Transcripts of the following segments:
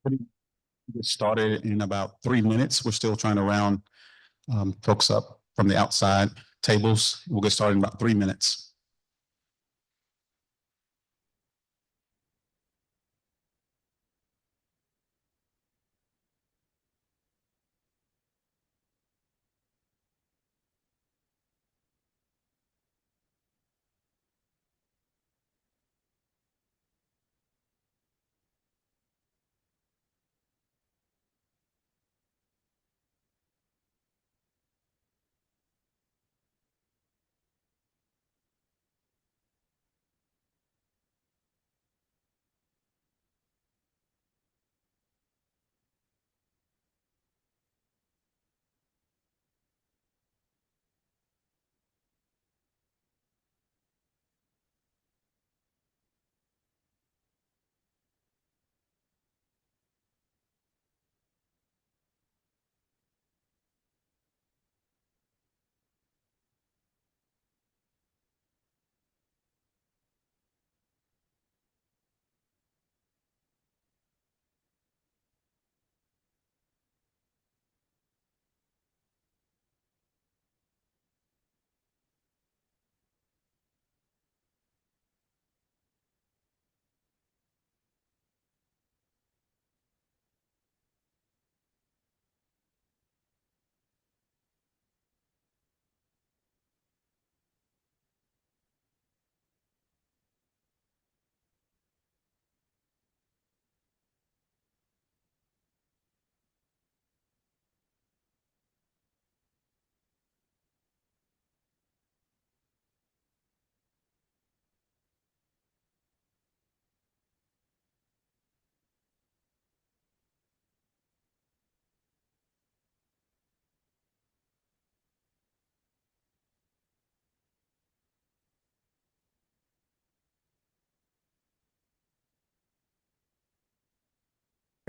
Get started in about 3 minutes. We're still trying to round folks up from the outside tables. We'll get started in about 3 minutes.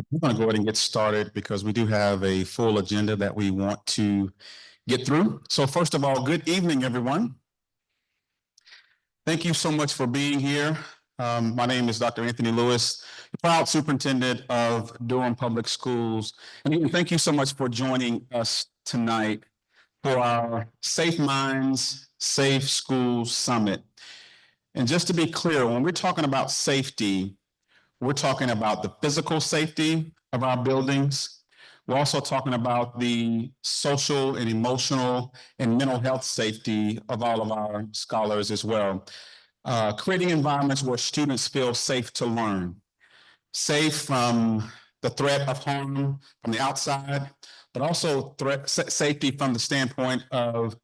We're going to go ahead and get started because we do have a full agenda that we want to get through. So first of all, good evening, everyone. Thank you so much for being here. My name is Dr. Anthony Lewis, proud superintendent of Durham Public Schools. And again, thank you so much for joining us tonight for our Safe Minds, Safe Schools Summit. And just to be clear, when we're talking about safety, we're talking about the physical safety of our buildings. We're also talking about the social and emotional and mental health safety of all of our scholars as well. Creating environments where students feel safe to learn, safe from the threat of harm from the outside, but also safety from the standpoint of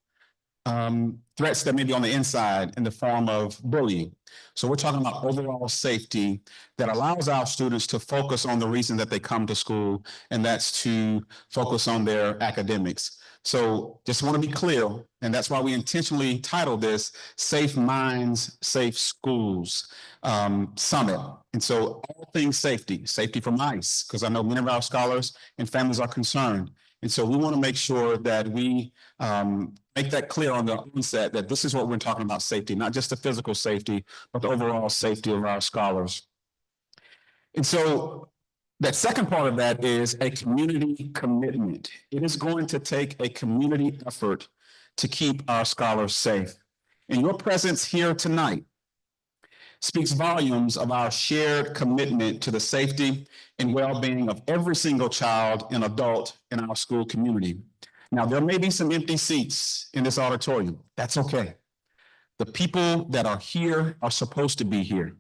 threats that may be on the inside in the form of bullying. So we're talking about overall safety that allows our students to focus on the reason that they come to school, and that's to focus on their academics. So just want to be clear, and that's why we intentionally titled this Safe Minds, Safe Schools Summit. And so all things safety, safety from ICE, because I know many of our scholars and families are concerned. And so we want to make sure that we make that clear on the onset that this is what we're talking about safety, not just the physical safety, but the overall safety of our scholars. And so that second part of that is a community commitment. It is going to take a community effort to keep our scholars safe. And your presence here tonight speaks volumes of our shared commitment to the safety and well-being of every single child and adult in our school community. Now, there may be some empty seats in this auditorium. That's okay. The people that are here are supposed to be here.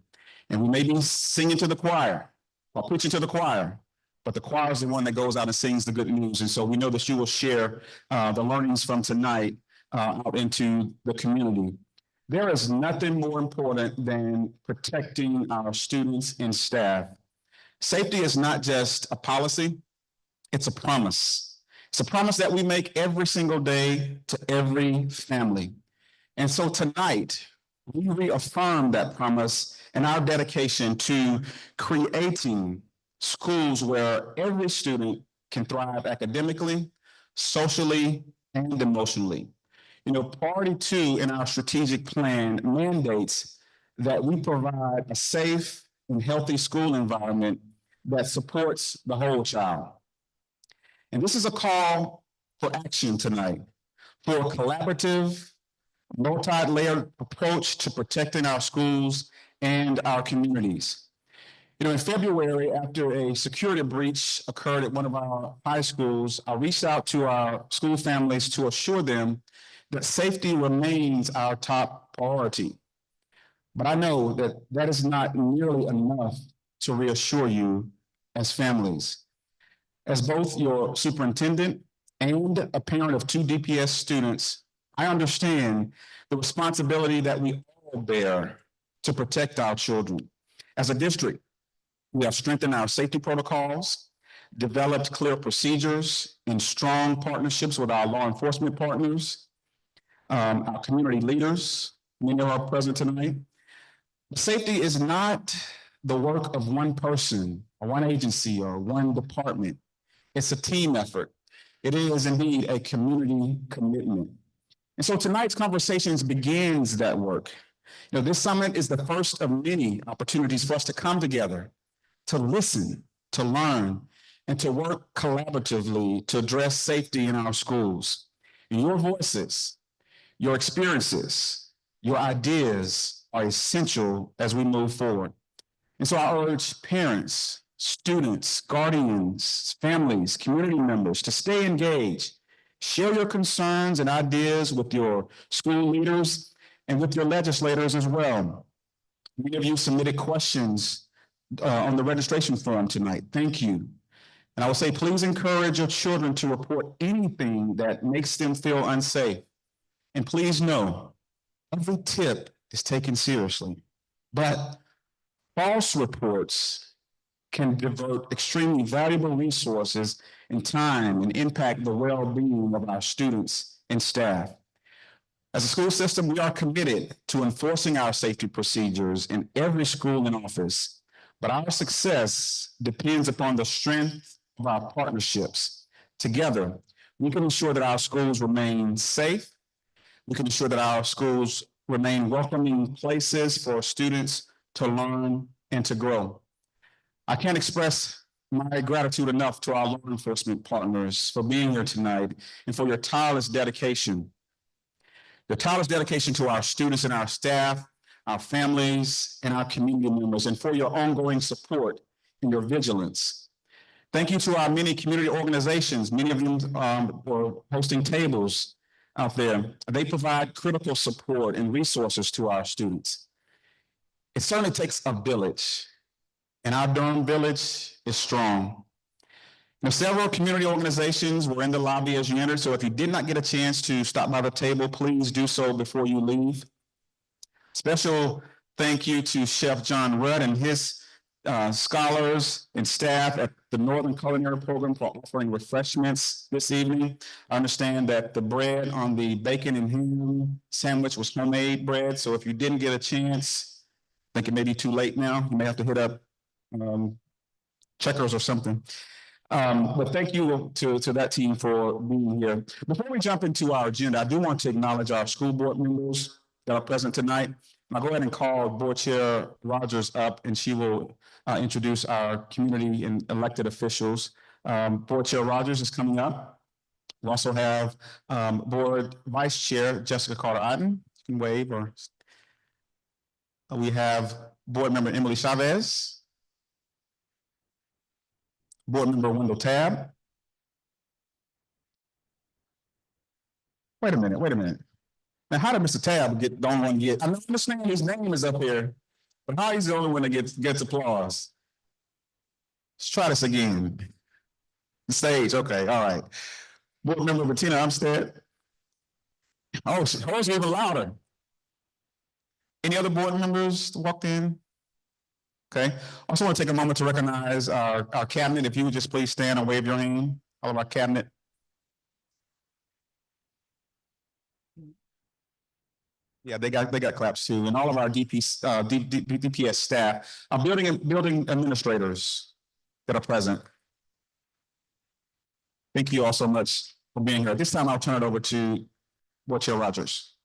And we may be singing to the choir or preaching to the choir, but the choir is the one that goes out and sings the good news. And so we know that you will share the learnings from tonight out into the community. There is nothing more important than protecting our students and staff. Safety is not just a policy, it's a promise. It's a promise that we make every single day to every family. And so tonight, we reaffirm that promise and our dedication to creating schools where every student can thrive academically, socially, and emotionally. You know, priority 2 in our strategic plan mandates that we provide a safe and healthy school environment that supports the whole child. And this is a call for action tonight, for a collaborative, multi-layered approach to protecting our schools and our communities. You know, in February, after a security breach occurred at one of our high schools, I reached out to our school families to assure them that safety remains our top priority. But I know that that is not nearly enough to reassure you as families. As both your superintendent and a parent of 2 DPS students, I understand the responsibility that we all bear to protect our children. As a district, we have strengthened our safety protocols, developed clear procedures, and strong partnerships with our law enforcement partners, our community leaders. Many of are present tonight. Safety is not the work of one person or one agency or one department. It's a team effort. It is indeed a community commitment. And so tonight's conversations begins that work. You know, this summit is the first of many opportunities for us to come together, to listen, to learn, and to work collaboratively to address safety in our schools. And your voices, your experiences, your ideas are essential as we move forward. And so I urge parents, students, guardians, families, community members to stay engaged. Share your concerns and ideas with your school leaders and with your legislators as well. Many of you submitted questions on the registration form tonight. Thank you. And I will say, please encourage your children to report anything that makes them feel unsafe. And please know, every tip is taken seriously, but false reports can divert extremely valuable resources and time and impact the well-being of our students and staff. As a school system, we are committed to enforcing our safety procedures in every school and office, but our success depends upon the strength of our partnerships. Together, we can ensure that our schools remain safe. We can ensure that our schools remain welcoming places for students to learn and to grow. I can't express my gratitude enough to our law enforcement partners for being here tonight and for your tireless dedication. Your tireless dedication to our students and our staff, our families, and our community members, and for your ongoing support and your vigilance. Thank you to our many community organizations. Many of them were hosting tables out there. They provide critical support and resources to our students. It certainly takes a village, and our Durham village is strong. Now, several community organizations were in the lobby as you entered, so if you did not get a chance to stop by the table, please do so before you leave. Special thank you to Chef John Rudd and his scholars and staff at the Northern Culinary Program for offering refreshments this evening. I understand that the bread on the bacon and ham sandwich was homemade bread, so if you didn't get a chance, I think it may be too late now. You may have to hit up Checkers or something. But thank you to that team for being here. Before we jump into our agenda, I do want to acknowledge our school board members that are present tonight. I'll go ahead and call Board Chair Rogers up, and she will introduce our community and elected officials. Board Chair Rogers is coming up. We also have Board Vice Chair Jessica Carter-Otten. You can wave, or we have Board Member Emily Chavez, Board Member Wendell Tabb. Wait a minute. Now, how did Mr. Tabb get the only one get? I understand his name is up here, but how he's the only one that gets applause? Let's try this again. The stage, okay, all right. Board Member Bettina Umstead. Oh, hers even louder. Any other board members walked in? Okay. Also want to take a moment to recognize our cabinet. If you would just please stand and wave your hand. All of our cabinet. Yeah, they got claps too, and all of our DPS staff, our building administrators that are present. Thank you all so much for being here. At this time, I'll turn it over to Board Chair Rogers.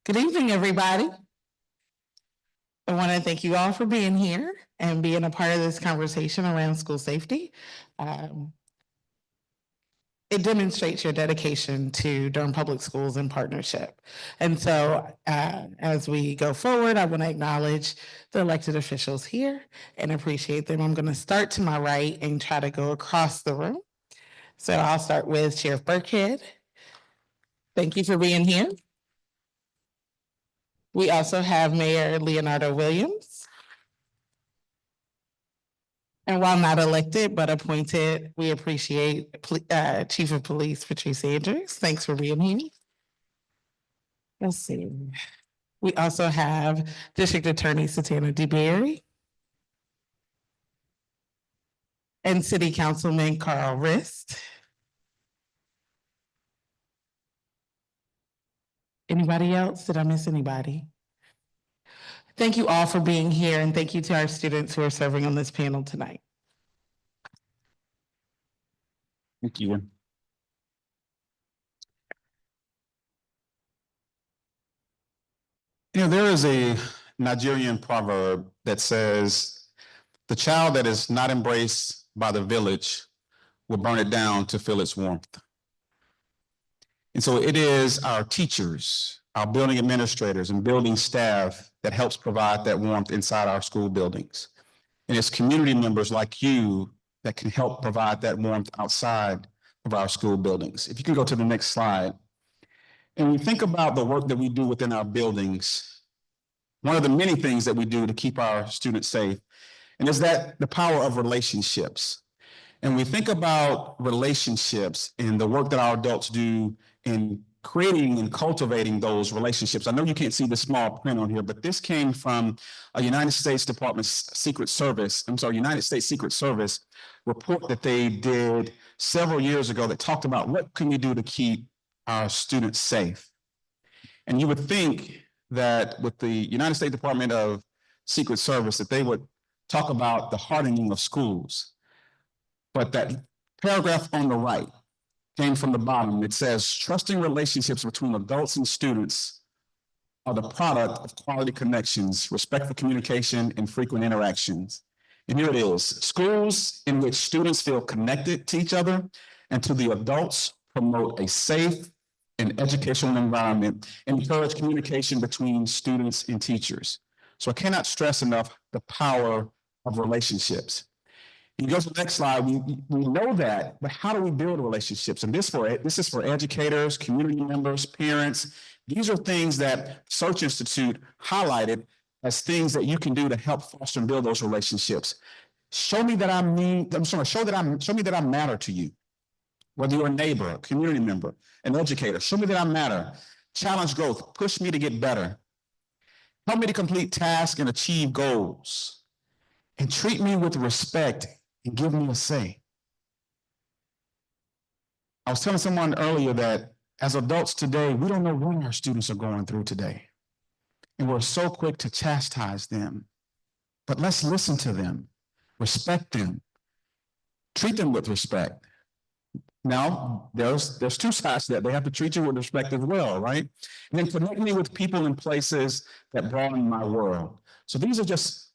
Good evening, everybody. I want to thank you all for being here and being a part of this conversation around school safety. It demonstrates your dedication to Durham Public Schools in partnership. And so as we go forward, I want to acknowledge the elected officials here and appreciate them. I'm going to start to my right and try to go across the room. So I'll start with Sheriff Burkhead. Thank you for being here. We also have Mayor Leonardo Williams. And while not elected, but appointed, we appreciate Chief of Police Patrice Andrews. Thanks for being here. Let's see. We also have District Attorney Satana DeBerry and City Councilman Carl Rist. Anybody else? Did I miss anybody? Thank you all for being here, and thank you to our students who are serving on this panel tonight. Thank you. You know, there is a Nigerian proverb that says, the child that is not embraced by the village will burn it down to feel its warmth. And so it is our teachers, our building administrators and building staff that helps provide that warmth inside our school buildings. And it's community members like you that can help provide that warmth outside of our school buildings. If you can go to the next slide. And we think about the work that we do within our buildings, one of the many things that we do to keep our students safe, and is that the power of relationships. And we think about relationships and the work that our adults do in creating and cultivating those relationships. I know you can't see the small print on here, but this came from a United States Secret Service report that they did several years ago that talked about what can we do to keep our students safe. And you would think that with the United States Department of Secret Service that they would talk about the hardening of schools. But that paragraph on the right came from the bottom. It says, trusting relationships between adults and students are the product of quality connections, respectful communication, and frequent interactions. And here it is, schools in which students feel connected to each other and to the adults promote a safe and educational environment and encourage communication between students and teachers. So I cannot stress enough the power of relationships. You go to the next slide, we know that, but how do we build relationships? And this is for educators, community members, parents. These are things that Search Institute highlighted as things that you can do to help foster and build those relationships. Show me that show me that I matter to you. Whether you're a neighbor, a community member, an educator, show me that I matter. Challenge growth, push me to get better. Help me to complete tasks and achieve goals. And treat me with respect and give me a say. I was telling someone earlier that as adults today, we don't know what our students are going through today. And we're so quick to chastise them. But let's listen to them, respect them, treat them with respect. Now, there's two sides to that. They have to treat you with respect as well, right? And then connect me with people and places that broaden my world. So these are just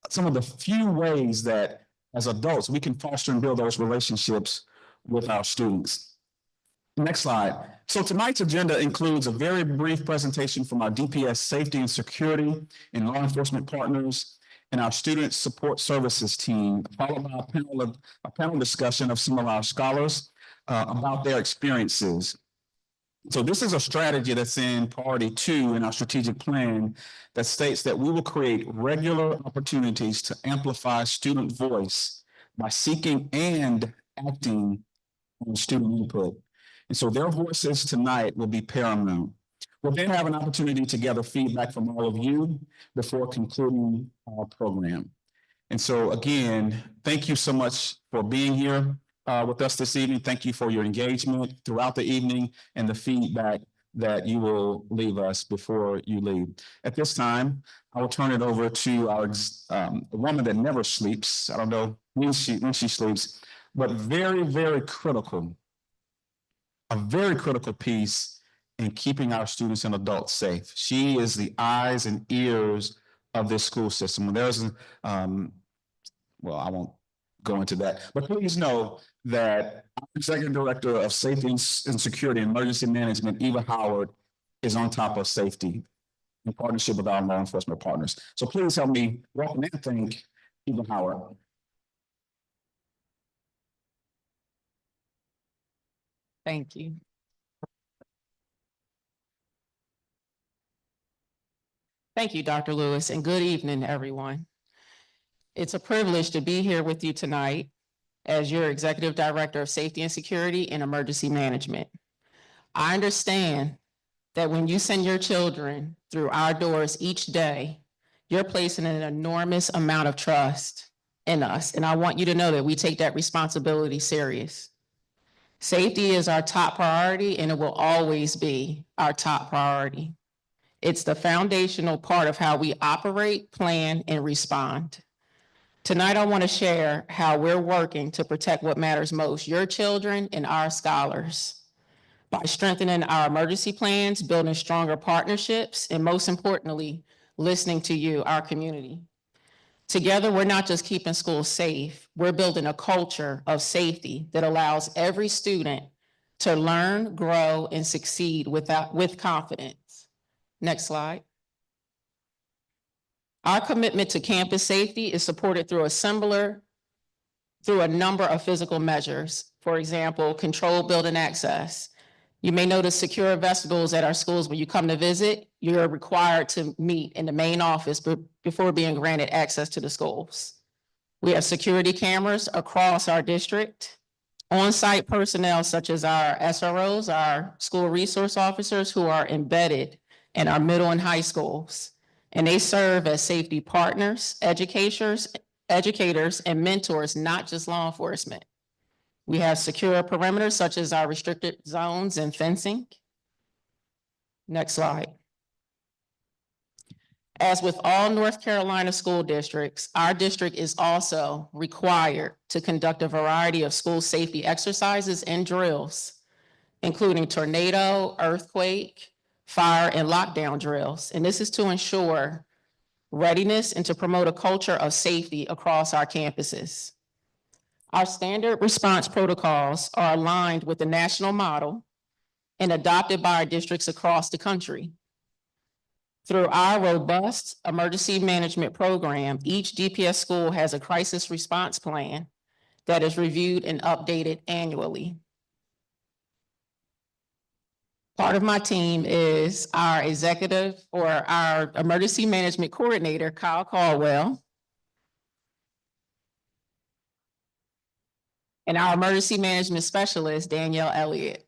some of the few ways that as adults, we can foster and build those relationships with our students. Next slide. So tonight's agenda includes a very brief presentation from our DPS safety and security and law enforcement partners and our student support services team, followed by a panel discussion of some of our scholars about their experiences. So this is a strategy that's in priority 2 in our strategic plan that states that we will create regular opportunities to amplify student voice by seeking and acting on student input. And so their voices tonight will be paramount. We'll then have an opportunity to gather feedback from all of you before concluding our program. And so again, thank you so much for being here with us this evening. Thank you for your engagement throughout the evening and the feedback that you will leave us before you leave. At this time, I will turn it over to our woman that never sleeps. I don't know when she sleeps, but very, very critical, a very critical piece in keeping our students and adults safe. She is the eyes and ears of this school system. When there's, well, I won't go into that, but please know that our Executive Director of Safety and Security and Emergency Management, Eva Howard, is on top of safety in partnership with our law enforcement partners. So please help me welcome and thank Eva Howard. Thank you. Thank you, Dr. Lewis, and good evening, everyone. It's a privilege to be here with you tonight as your Executive Director of Safety and Security and Emergency Management. I understand that when you send your children through our doors each day, you're placing an enormous amount of trust in us, and I want you to know that we take that responsibility serious. Safety is our top priority, and it will always be our top priority. It's the foundational part of how we operate, plan, and respond. Tonight, I want to share how we're working to protect what matters most, your children and our scholars, by strengthening our emergency plans, building stronger partnerships, and most importantly, listening to you, our community. Together, we're not just keeping schools safe, we're building a culture of safety that allows every student to learn, grow, and succeed with confidence. Next slide. Our commitment to campus safety is supported through a number of physical measures. For example, controlled building access. You may notice secure vestibules at our schools. When you come to visit, you're required to meet in the main office before being granted access to the schools. We have security cameras across our district, on-site personnel such as our SROs, our school resource officers who are embedded in our middle and high schools. And they serve as safety partners, educators, and mentors, not just law enforcement. We have secure perimeters such as our restricted zones and fencing. Next slide. As with all North Carolina school districts, our district is also required to conduct a variety of school safety exercises and drills, including tornado, earthquake, fire, and lockdown drills. And this is to ensure readiness and to promote a culture of safety across our campuses. Our standard response protocols are aligned with the national model and adopted by our districts across the country. Through our robust emergency management program, each DPS school has a crisis response plan that is reviewed and updated annually. Part of my team is our executive or our emergency management coordinator, Kyle Caldwell, and our emergency management specialist, Danielle Elliott.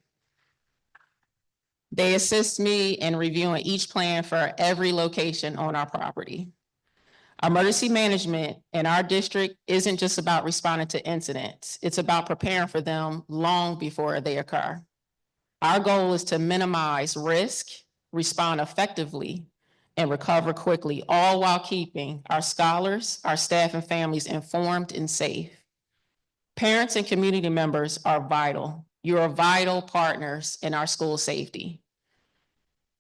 They assist me in reviewing each plan for every location on our property. Emergency management in our district isn't just about responding to incidents. It's about preparing for them long before they occur. Our goal is to minimize risk, respond effectively, and recover quickly, all while keeping our scholars, our staff, and families informed and safe. Parents and community members are vital. You are vital partners in our school safety.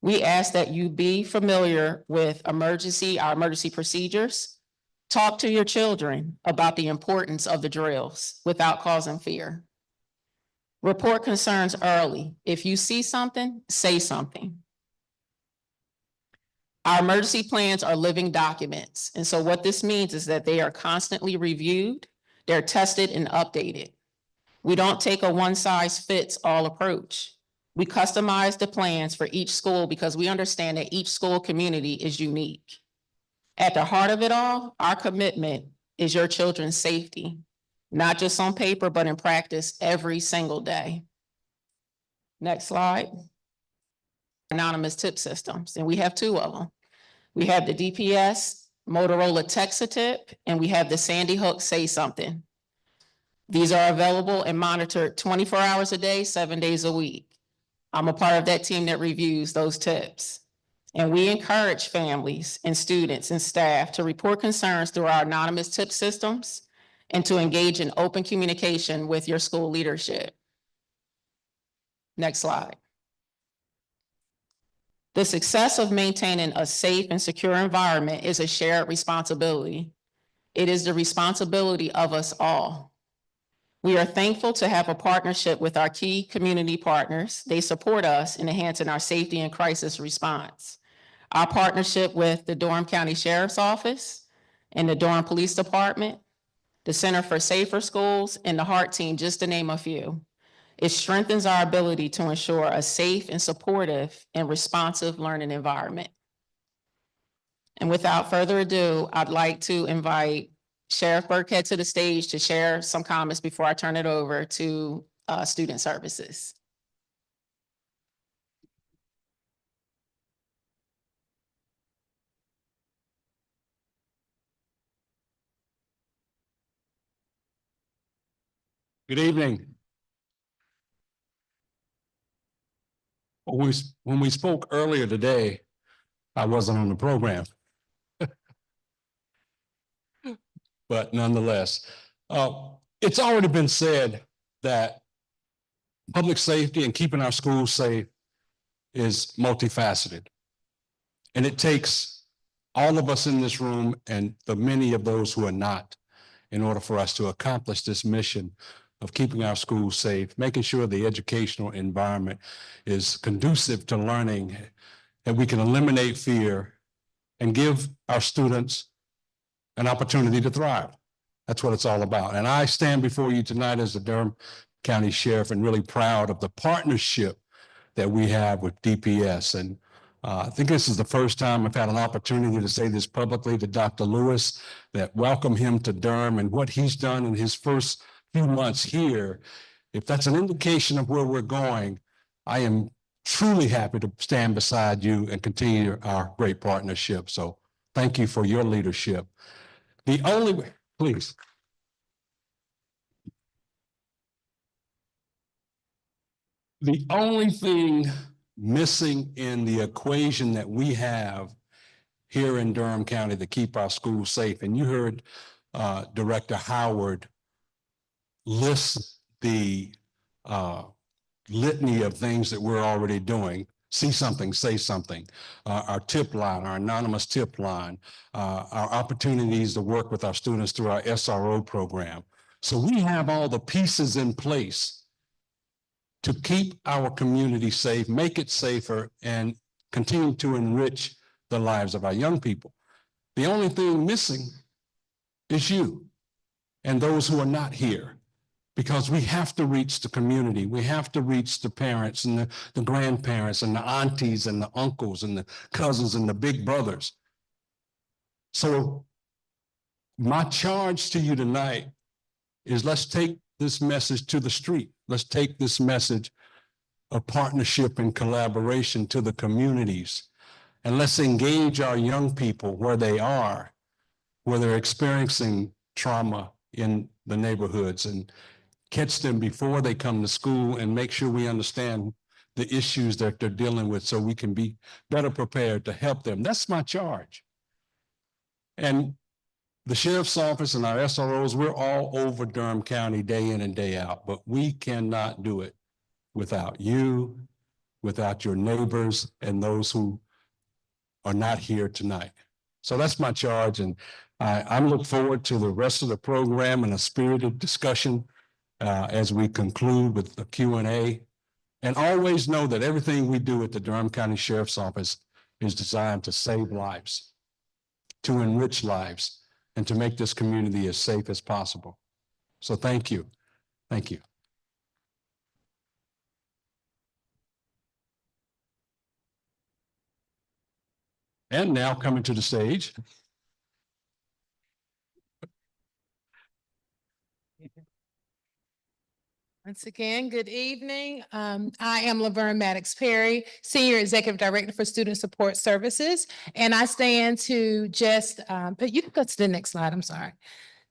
We ask that you be familiar with our emergency procedures. Talk to your children about the importance of the drills without causing fear. Report concerns early. If you see something, say something. Our emergency plans are living documents. And so what this means is that they are constantly reviewed, they're tested and updated. We don't take a one-size-fits-all approach. We customize the plans for each school because we understand that each school community is unique. At the heart of it all, our commitment is your children's safety, not just on paper, but in practice every single day. Next slide. Anonymous tip systems, and we have two of them. We have the DPS Motorola Text-A-Tip, and we have the Sandy Hook Say Something. These are available and monitored 24 hours a day, 7 days a week. I'm a part of that team that reviews those tips. And we encourage families and students and staff to report concerns through our anonymous tip systems and to engage in open communication with your school leadership. Next slide. The success of maintaining a safe and secure environment is a shared responsibility. It is the responsibility of us all. We are thankful to have a partnership with our key community partners. They support us in enhancing our safety and crisis response. Our partnership with the Durham County Sheriff's Office and the Durham Police Department, the Center for Safer Schools, and the HEART Team, just to name a few. It strengthens our ability to ensure a safe and supportive and responsive learning environment. And without further ado, I'd like to invite Sheriff Burkhead to the stage to share some comments before I turn it over to Student Services. Good evening. When we spoke earlier today, I wasn't on the program. But nonetheless, it's already been said that public safety and keeping our schools safe is multifaceted. And it takes all of us in this room and the many of those who are not in order for us to accomplish this mission of keeping our schools safe, making sure the educational environment is conducive to learning, and we can eliminate fear and give our students an opportunity to thrive. That's what it's all about. And I stand before you tonight as the Durham County Sheriff and really proud of the partnership that we have with DPS. And I think this is the first time I've had an opportunity to say this publicly to Dr. Lewis, that welcome him to Durham and what he's done in his first few months here. If that's an indication of where we're going, I am truly happy to stand beside you and continue our great partnership. So thank you for your leadership. The only way, please. The only thing missing in the equation that we have here in Durham County to keep our schools safe, and you heard Director Howard list the litany of things that we're already doing. See something, say something. Our tip line, our anonymous tip line, our opportunities to work with our students through our SRO program. So we have all the pieces in place to keep our community safe, make it safer, and continue to enrich the lives of our young people. The only thing missing is you and those who are not here, because we have to reach the community. We have to reach the parents and the grandparents and the aunties and the uncles and the cousins and the big brothers. So my charge to you tonight is, let's take this message to the street. Let's take this message of partnership and collaboration to the communities. And let's engage our young people where they are, where they're experiencing trauma in the neighborhoods, and catch them before they come to school and make sure we understand the issues that they're dealing with so we can be better prepared to help them. That's my charge. And the Sheriff's Office and our SROs, we're all over Durham County day in and day out, but we cannot do it without you, without your neighbors, and those who are not here tonight. So that's my charge, and I look forward to the rest of the program and a spirited discussion as we conclude with the Q&A. And always know that everything we do at the Durham County Sheriff's Office is designed to save lives, to enrich lives, and to make this community as safe as possible. So thank you. Thank you. And now coming to the stage. Once again, good evening. I am Laverne Maddox Perry, Senior Executive Director for Student Support Services. And I stand to just, but you can go to the next slide, I'm sorry.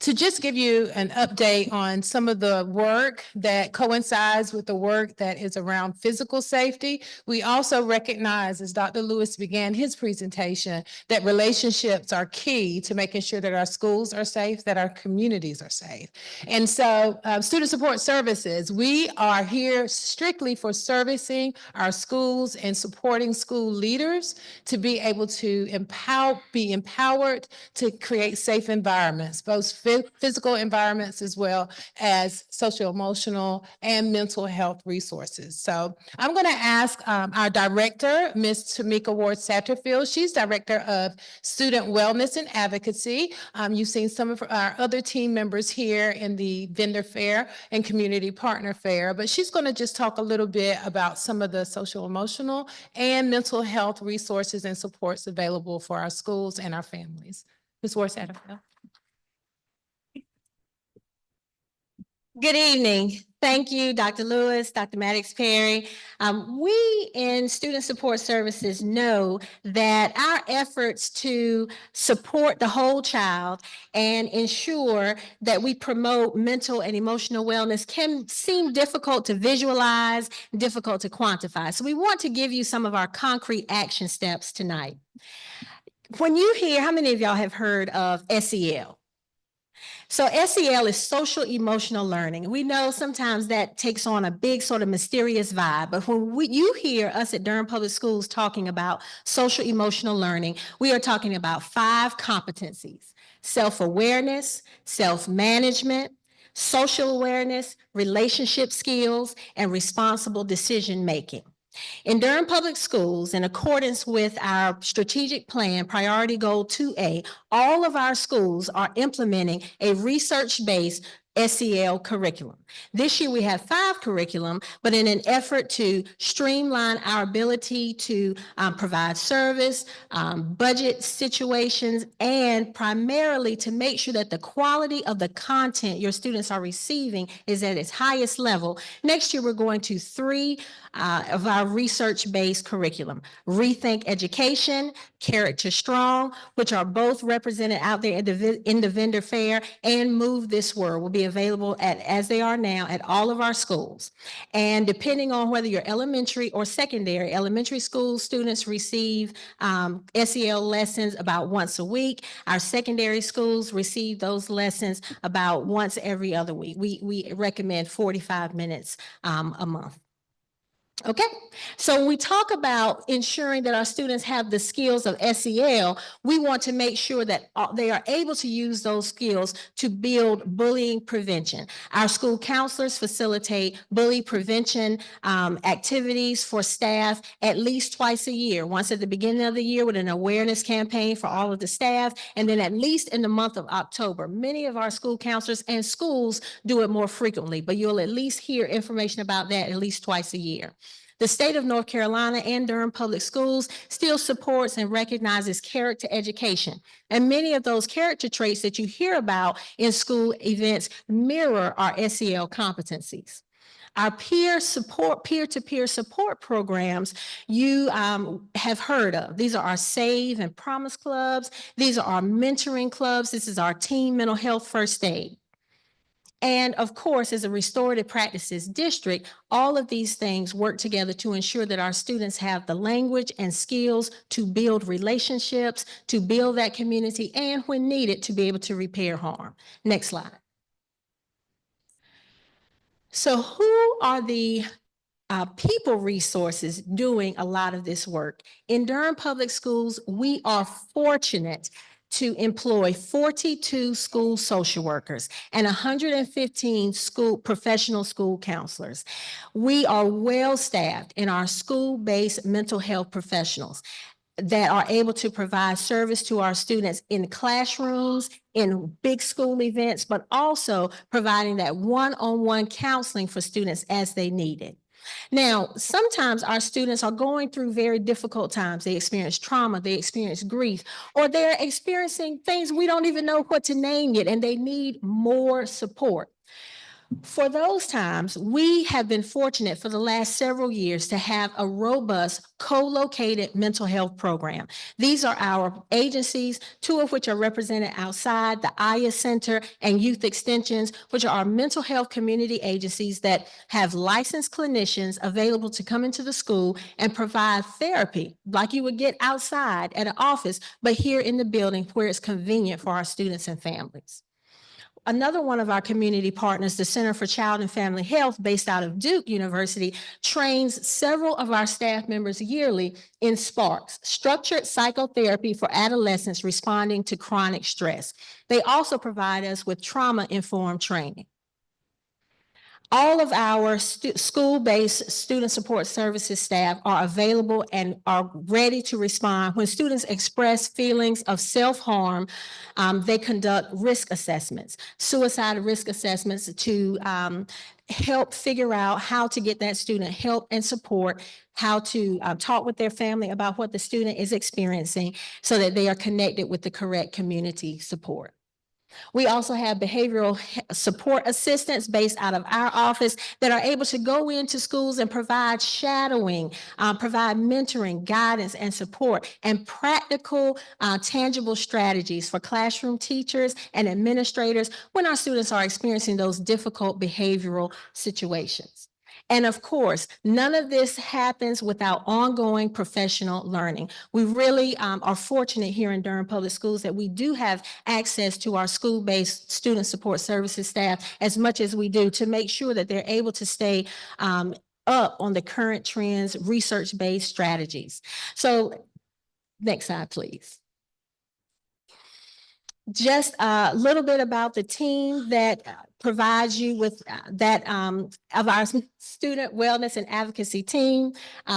to just give you an update on some of the work that coincides with the work that is around physical safety. We also recognize, as Dr. Lewis began his presentation, that relationships are key to making sure that our schools are safe, that our communities are safe. And so student support services, we are here strictly for servicing our schools and supporting school leaders to be able to be empowered to create safe environments, both physical environments as well as social, emotional, and mental health resources. So I'm going to ask our director, Ms. Tamika Ward Satterfield. She's Director of Student Wellness and Advocacy. You've seen some of our other team members here in the vendor fair and community partner fair, but she's going to just talk a little bit about some of the social, emotional, and mental health resources and supports available for our schools and our families. Ms. Ward Satterfield. Good evening. Thank you, Dr. Lewis, Dr. Maddox Perry. We in Student Support Services know that our efforts to support the whole child and ensure that we promote mental and emotional wellness can seem difficult to visualize, difficult to quantify. So we want to give you some of our concrete action steps tonight. When you hear, how many of y'all have heard of SEL? So SEL is social emotional learning. We know sometimes that takes on a big sort of mysterious vibe, but when you hear us at Durham Public Schools talking about social emotional learning, we are talking about 5 competencies: self-awareness, self-management, social awareness, relationship skills, and responsible decision-making. In Durham Public Schools, in accordance with our strategic plan, Priority Goal 2A, all of our schools are implementing a research-based SEL curriculum. This year we have 5 curriculum, but in an effort to streamline our ability to provide service, budget situations, and primarily to make sure that the quality of the content your students are receiving is at its highest level. Next year, we're going to 3 of our research-based curriculum: Rethink Education, Character Strong, which are both represented out there in the vendor fair, and Move This World will be available as they are now at all of our schools. And depending on whether you're elementary or secondary, elementary school students receive SEL lessons about once a week. Our secondary schools receive those lessons about once every other week. We recommend 45 minutes a month. Okay, so when we talk about ensuring that our students have the skills of SEL, we want to make sure that they are able to use those skills to build bullying prevention. Our school counselors facilitate bully prevention activities for staff at least twice a year, once at the beginning of the year with an awareness campaign for all of the staff, and then at least in the month of October. Many of our school counselors and schools do it more frequently, but you'll at least hear information about that at least twice a year. The state of North Carolina and Durham Public Schools still supports and recognizes character education. And many of those character traits that you hear about in school events mirror our SEL competencies. Our peer-to-peer support programs you have heard of. These are our Save and Promise clubs. These are our mentoring clubs. This is our Team Mental Health First Aid. And of course, as a restorative practices district, all of these things work together to ensure that our students have the language and skills to build relationships, to build that community, and when needed, to be able to repair harm. Next slide. So who are the people resources doing a lot of this work? In Durham Public Schools, we are fortunate to employ 42 school social workers and 115 professional school counselors. We are well-staffed in our school-based mental health professionals that are able to provide service to our students in classrooms, in big school events, but also providing that one-on-one counseling for students as they need it. Now, sometimes our students are going through very difficult times. They experience trauma, they experience grief, or they're experiencing things we don't even know what to name yet, and they need more support. For those times, we have been fortunate for the last several years to have a robust co-located mental health program. These are our agencies, two of which are represented outside, the AYA Center and Youth Extensions, which are our mental health community agencies that have licensed clinicians available to come into the school and provide therapy like you would get outside at an office, but here in the building where it's convenient for our students and families. Another one of our community partners, the Center for Child and Family Health, based out of Duke University, trains several of our staff members yearly in SPARKS, Structured Psychotherapy for Adolescents Responding to Chronic Stress. They also provide us with trauma-informed training. All of our school-based student support services staff are available and are ready to respond. When students express feelings of self-harm, they conduct risk assessments, suicide risk assessments to help figure out how to get that student help and support, how to talk with their family about what the student is experiencing so that they are connected with the correct community support. We also have behavioral support assistants based out of our office that are able to go into schools and provide shadowing, provide mentoring, guidance, and support, and practical, tangible strategies for classroom teachers and administrators when our students are experiencing those difficult behavioral situations. And of course, none of this happens without ongoing professional learning. We really are fortunate here in Durham Public Schools that we do have access to our school-based student support services staff as much as we do to make sure that they're able to stay up on the current trends, research-based strategies. So next slide, please. Just a little bit about the team that provides you with of our student wellness and advocacy team.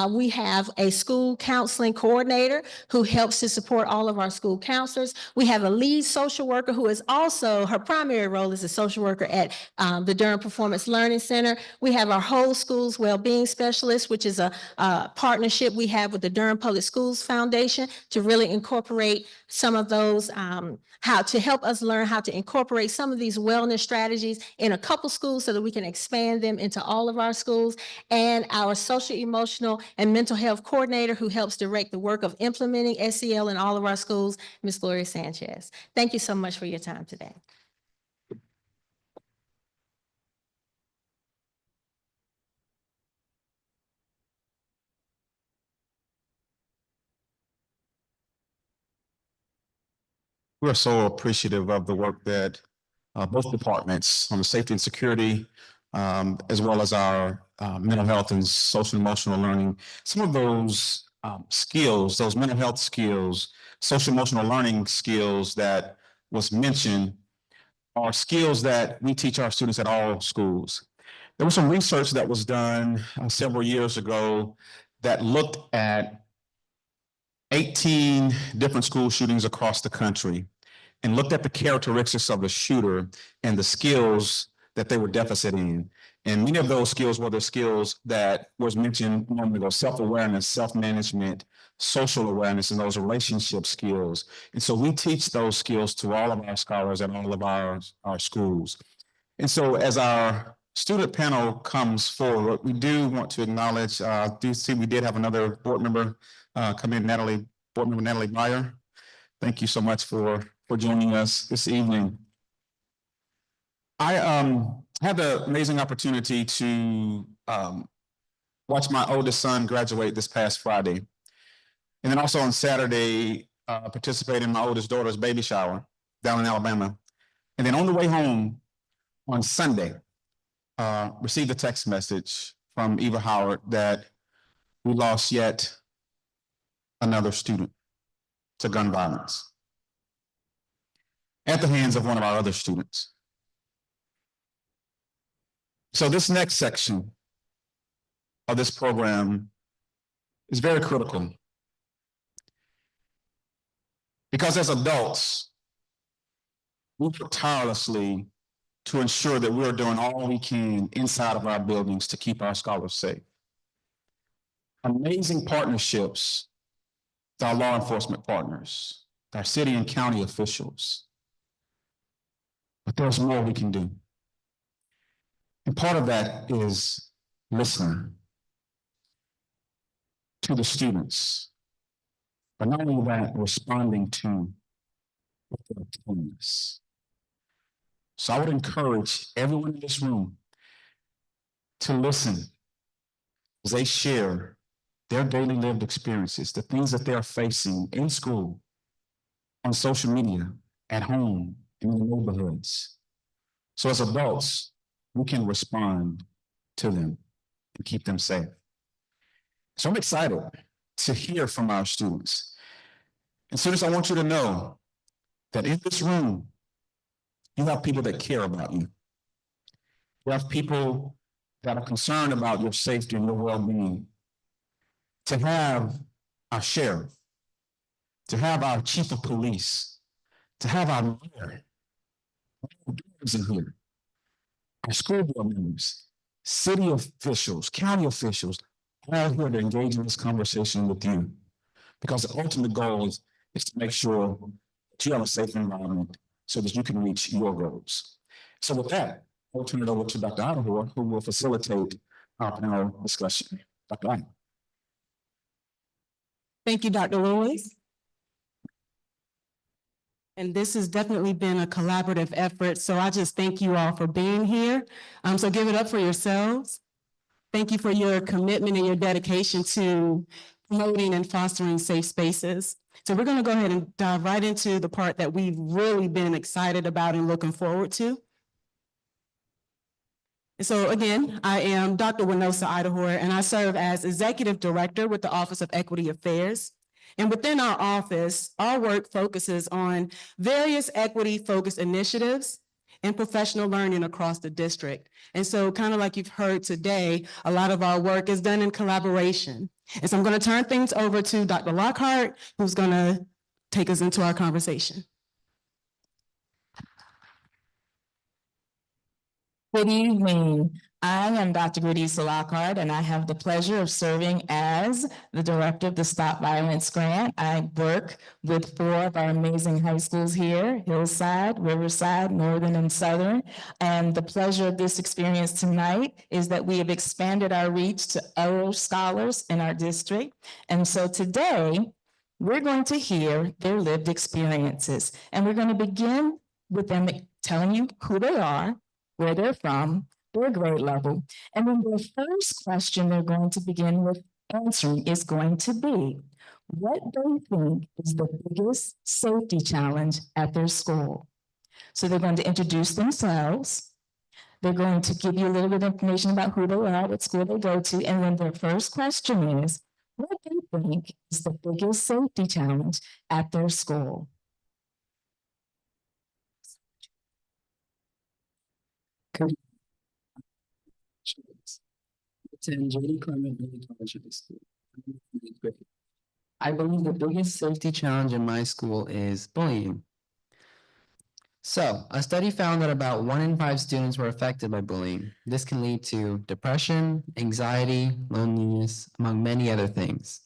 We have a school counseling coordinator who helps to support all of our school counselors. We have a lead social worker who is also, her primary role is a social worker at the Durham Performance Learning Center. We have our whole schools well-being specialist, which is a partnership we have with the Durham Public Schools Foundation to really incorporate some of those, how to help us learn how to incorporate some of these wellness strategies in a couple schools so that we can expand them into all of our schools, and our social, emotional, and mental health coordinator who helps direct the work of implementing SEL in all of our schools, Ms. Gloria Sanchez. Thank you so much for your time today. We're so appreciative of the work that both departments on the safety and security, as well as our mental health and social emotional learning. Some of those skills, those mental health skills, social emotional learning skills that was mentioned are skills that we teach our students at all schools. There was some research that was done several years ago that looked at 18 different school shootings across the country and looked at the characteristics of the shooter and the skills that they were deficit in. And many of those skills were the skills that was mentioned a moment ago: self-awareness, self-management, social awareness, and those relationship skills. And so we teach those skills to all of our scholars at all of our schools. And so as our student panel comes forward, we do want to acknowledge, do see we did have another board member come in, board member Natalie Meyer. Thank you so much for joining us this evening. I had the amazing opportunity to watch my oldest son graduate this past Friday. And then also on Saturday, participate in my oldest daughter's baby shower down in Alabama. And then on the way home on Sunday, received a text message from Eva Howard that we lost yet another student to gun violence at the hands of one of our other students. So this next section of this program is very critical, because as adults, we work tirelessly to ensure that we're doing all we can inside of our buildings to keep our scholars safe. Amazing partnerships with our law enforcement partners, our city and county officials. But there's more we can do. And part of that is listening to the students, but not only that, responding to what they're telling us. So I would encourage everyone in this room to listen as they share their daily lived experiences, the things that they are facing in school, on social media, at home, in the neighborhoods. So as adults, we can respond to them and keep them safe. So I'm excited to hear from our students. And students, I want you to know that in this room, you have people that care about you. You have people that are concerned about your safety and your well-being. To have our sheriff, to have our chief of police, to have our mayor, in here, our school board members, city officials, county officials, all here to engage in this conversation with you. Because the ultimate goal is to make sure that you have a safe environment so that you can reach your goals. So with that, I'll turn it over to Dr. Idaho, who will facilitate our panel discussion. Dr. Idaho. Thank you, Dr. Lewis. And this has definitely been a collaborative effort, so I just thank you all for being here. So give it up for yourselves. Thank you for your commitment and your dedication to promoting and fostering safe spaces. So we're gonna go ahead and dive right into the part that we've really been excited about and looking forward to. So again, I am Dr. Winosa Idahor, and I serve as Executive Director with the Office of Equity Affairs. And within our office, our work focuses on various equity-focused initiatives and professional learning across the district. And so kind of like you've heard today, a lot of our work is done in collaboration. And so I'm going to turn things over to Dr. Lockhart, who's going to take us into our conversation. Good evening. I am Dr. Gradisa Lockhart, and I have the pleasure of serving as the director of the Stop Violence Grant. I work with 4 of our amazing high schools here, Hillside, Riverside, Northern, and Southern. And the pleasure of this experience tonight is that we have expanded our reach to other scholars in our district. And so today, we're going to hear their lived experiences. And we're going to begin with them telling you who they are, where they're from, their grade level. And then the first question they're going to begin with answering is going to be, what they think is the biggest safety challenge at their school. So they're going to introduce themselves. They're going to give you a little bit of information about who they are, what school they go to. And then their first question is, what they think is the biggest safety challenge at their school. I believe the biggest safety challenge in my school is bullying. So, a study found that about 1 in 5 students were affected by bullying. This can lead to depression, anxiety, loneliness, among many other things.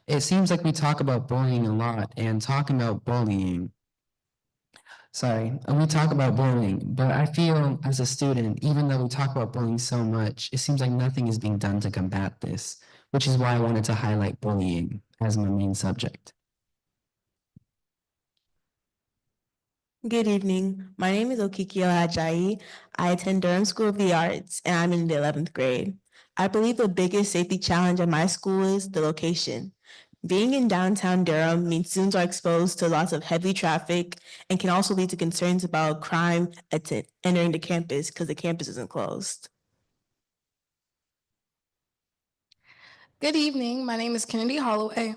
It seems like we talk about bullying a lot, and talking about bullying, we talk about bullying, but I feel as a student, even though we talk about bullying so much, it seems like nothing is being done to combat this, which is why I wanted to highlight bullying as my main subject. Good evening. My name is Okiki Ajayi. I attend Durham School of the Arts, and I'm in the 11th grade. I believe the biggest safety challenge at my school is the location. Being in downtown Durham means students are exposed to lots of heavy traffic and can also lead to concerns about crime entering the campus because the campus isn't closed. Good evening. My name is Kennedy Holloway,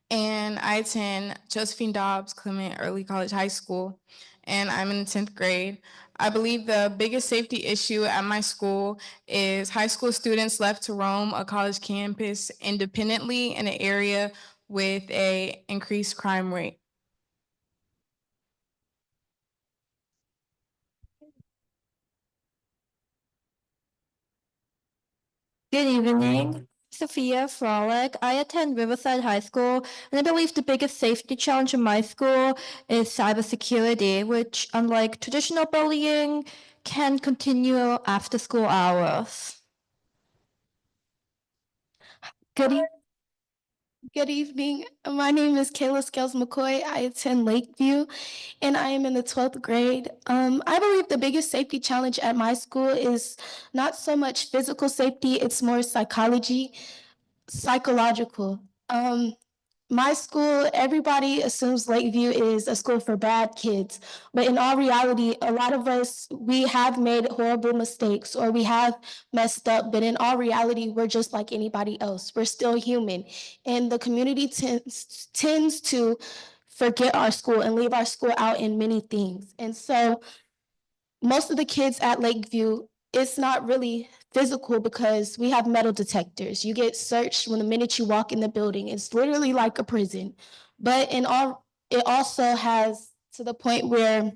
and I attend Josephine Dobbs Clement Early College High School, and I'm in the 10th grade. I believe the biggest safety issue at my school is high school students left to roam a college campus independently in an area with an increased crime rate. Good evening. Sophia Frolic. I attend Riverside High School, and I believe the biggest safety challenge in my school is cybersecurity, which, unlike traditional bullying, can continue after school hours. Good evening. My name is Kayla Scales McCoy. I attend Lakeview and I am in the 12th grade. I believe the biggest safety challenge at my school is not so much physical safety, it's more psychological. My school, everybody assumes Lakeview is a school for bad kids, but in all reality, a lot of us, we have made horrible mistakes or we have messed up, but in all reality, we're just like anybody else. We're still human. And the community tends to forget our school and leave our school out in many things. And so most of the kids at Lakeview, it's not really physical because we have metal detectors. You get searched when the minute you walk in the building. It's literally like a prison. But it also has to the point where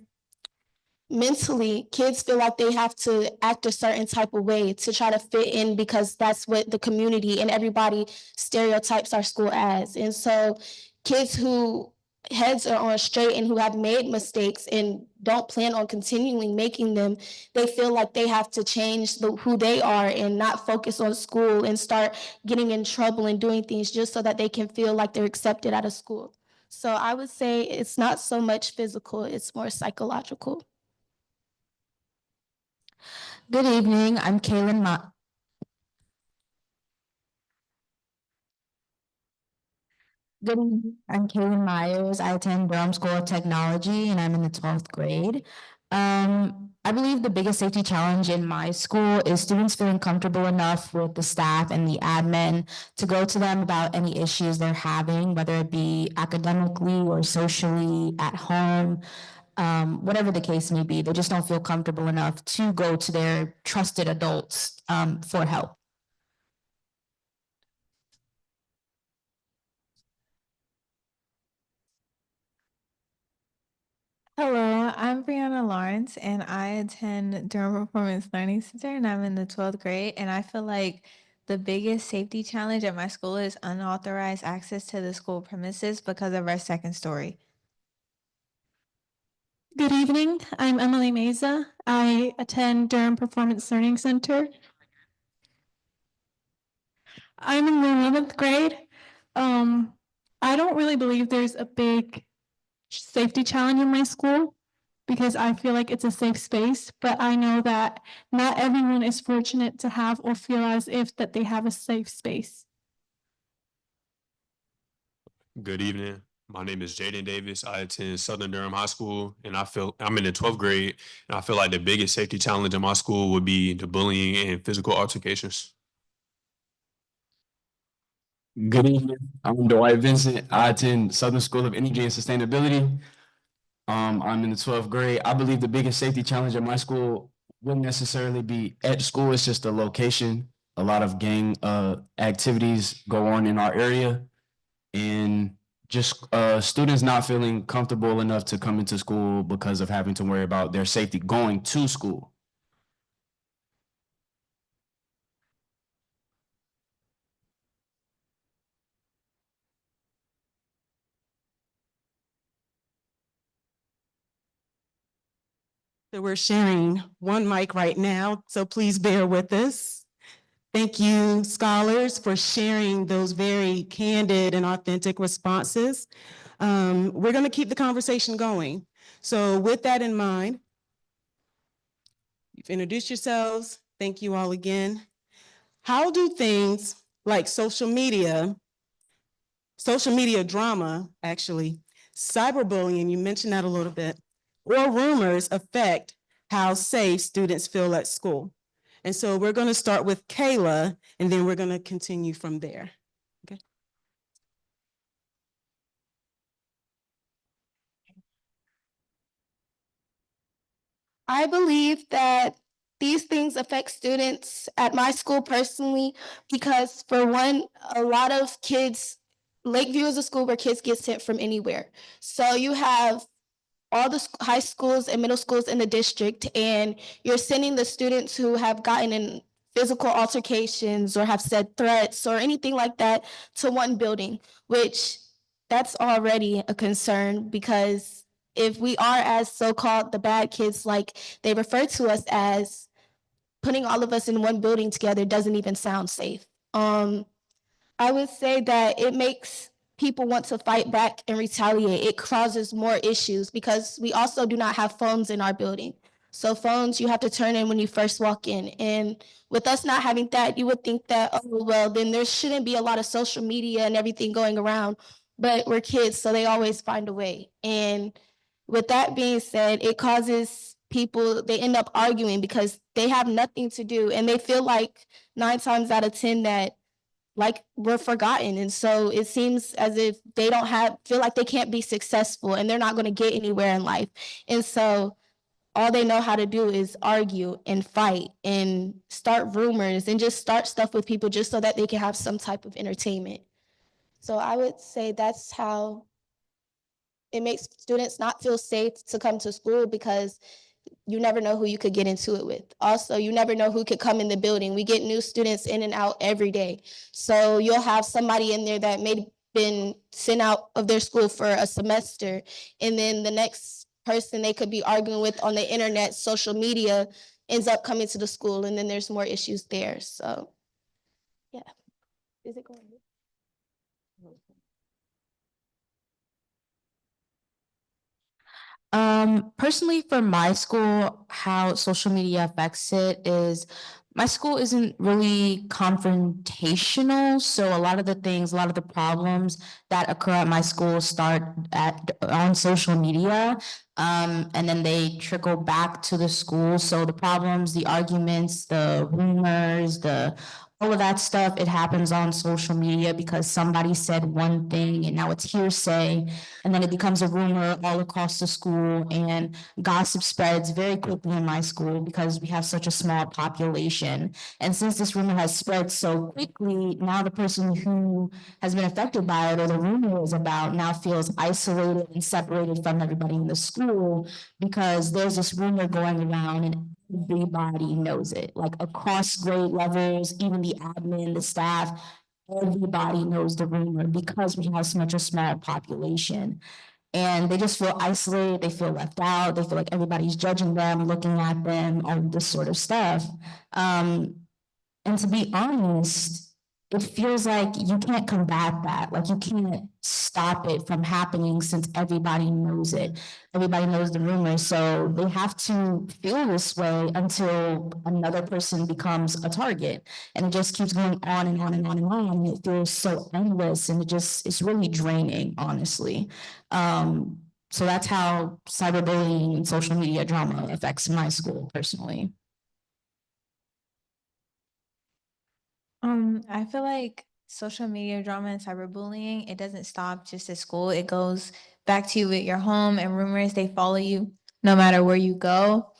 mentally kids feel like they have to act a certain type of way to try to fit in because that's what the community and everybody stereotypes our school as. And so kids who heads are on straight and who have made mistakes and don't plan on continuing making them, they feel like they have to change who they are and not focus on school and start getting in trouble and doing things just so that they can feel like they're accepted out of school. So I would say it's not so much physical, it's more psychological. Good evening, I'm Kaylin Good evening, I'm Kaylin Myers. I attend Durham School of Technology and I'm in the 12th grade. I believe the biggest safety challenge in my school is students feeling comfortable enough with the staff and the admin to go to them about any issues they're having, whether it be academically or socially at home. Whatever the case may be, they just don't feel comfortable enough to go to their trusted adults for help. Hello, I'm Brianna Lawrence and I attend Durham Performance Learning Center and I'm in the 12th grade. And I feel like the biggest safety challenge at my school is unauthorized access to the school premises because of our second story. Good evening. I'm Emily Meza. I attend Durham Performance Learning Center. I'm in the 11th grade. I don't really believe there's a big safety challenge in my school because I feel like it's a safe space, but I know that not everyone is fortunate to have or feel as if that they have a safe space. Good evening. My name is Jaden Davis. I attend Southern Durham High School, and I'm in the 12th grade, and I feel like the biggest safety challenge in my school would be the bullying and physical altercations. Good evening. I'm Dwight Vincent. I attend Southern School of Energy and Sustainability. I'm in the 12th grade. I believe the biggest safety challenge at my school wouldn't necessarily be at school. It's just the location. A lot of gang activities go on in our area, and just students not feeling comfortable enough to come into school because of having to worry about their safety going to school. So we're sharing one mic right now, so please bear with us. Thank you, scholars, for sharing those very candid and authentic responses. We're going to keep the conversation going. So with that in mind, you've introduced yourselves. Thank you all again. How do things like social media drama, actually, cyberbullying, you mentioned that a little bit, or rumors affect how safe students feel at school? And so we're going to start with Kayla, and then we're going to continue from there. Okay. I believe that these things affect students at my school personally because, for one, a lot of kids, Lakeview is a school where kids get sent from anywhere. So you have all the high schools and middle schools in the district, and you're sending the students who have gotten in physical altercations or have said threats or anything like that to one building, which that's already a concern because if we are as so-called the bad kids, like they refer to us as, putting all of us in one building together doesn't even sound safe. I would say that it makes people want to fight back and retaliate. It causes more issues because we also do not have phones in our building. So phones you have to turn in when you first walk in. And with us not having that, you would think that, oh, well, then there shouldn't be a lot of social media and everything going around. But we're kids, so they always find a way. And with that being said, it causes people, they end up arguing because they have nothing to do. And they feel like 9 times out of 10 that like we're forgotten. And so it seems as if they don't feel like they can't be successful and they're not going to get anywhere in life. And so all they know how to do is argue and fight and start rumors and just start stuff with people just so that they can have some type of entertainment. So I would say that's how it makes students not feel safe to come to school because you never know who you could get into it with. Also, you never know who could come in the building. We get new students in and out every day. So you'll have somebody in there that may have been sent out of their school for a semester, and then the next person they could be arguing with on the internet, social media, ends up coming to the school, and then there's more issues there. So, yeah. Is it going? Personally for my school, how social media affects it is my school isn't really confrontational. So a lot of the problems that occur at my school start on social media. And then they trickle back to the school. So the problems, the arguments, the rumors, all of that stuff, it happens on social media because somebody said one thing and now it's hearsay. And then it becomes a rumor all across the school, and gossip spreads very quickly in my school because we have such a small population. And since this rumor has spread so quickly, now the person who has been affected by it or the rumor is about now feels isolated and separated from everybody in the school because there's this rumor going around and everybody knows it, like across grade levels, even the admin, the staff, everybody knows the rumor because we have such a small population. And they just feel isolated, they feel left out, they feel like everybody's judging them, looking at them, all this sort of stuff. And to be honest, it feels like you can't combat that. Like you can't stop it from happening since everybody knows it. Everybody knows the rumor. So they have to feel this way until another person becomes a target. And it just keeps going on and on and on and on. And it feels so endless and it's really draining, honestly. So that's how cyberbullying and social media drama affects my school personally. I feel like social media drama and cyberbullying, it doesn't stop just at school. It goes back to you at your home, and rumors, they follow you no matter where you go.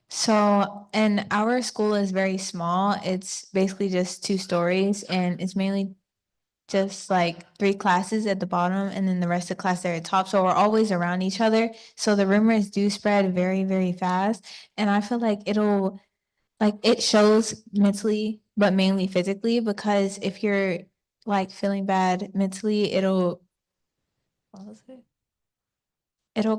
So, and our school is very small. It's basically just 2 stories, and it's mainly just like 3 classes at the bottom, and then the rest of the class are at top. So we're always around each other. So the rumors do spread very, very fast. And I feel like it shows mentally, but mainly physically, because if you're like feeling bad mentally, it'll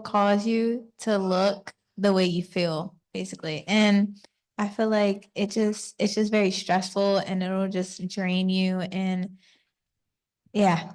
cause you to look the way you feel, basically. And I feel like it's just very stressful, and it'll just drain you. And yeah.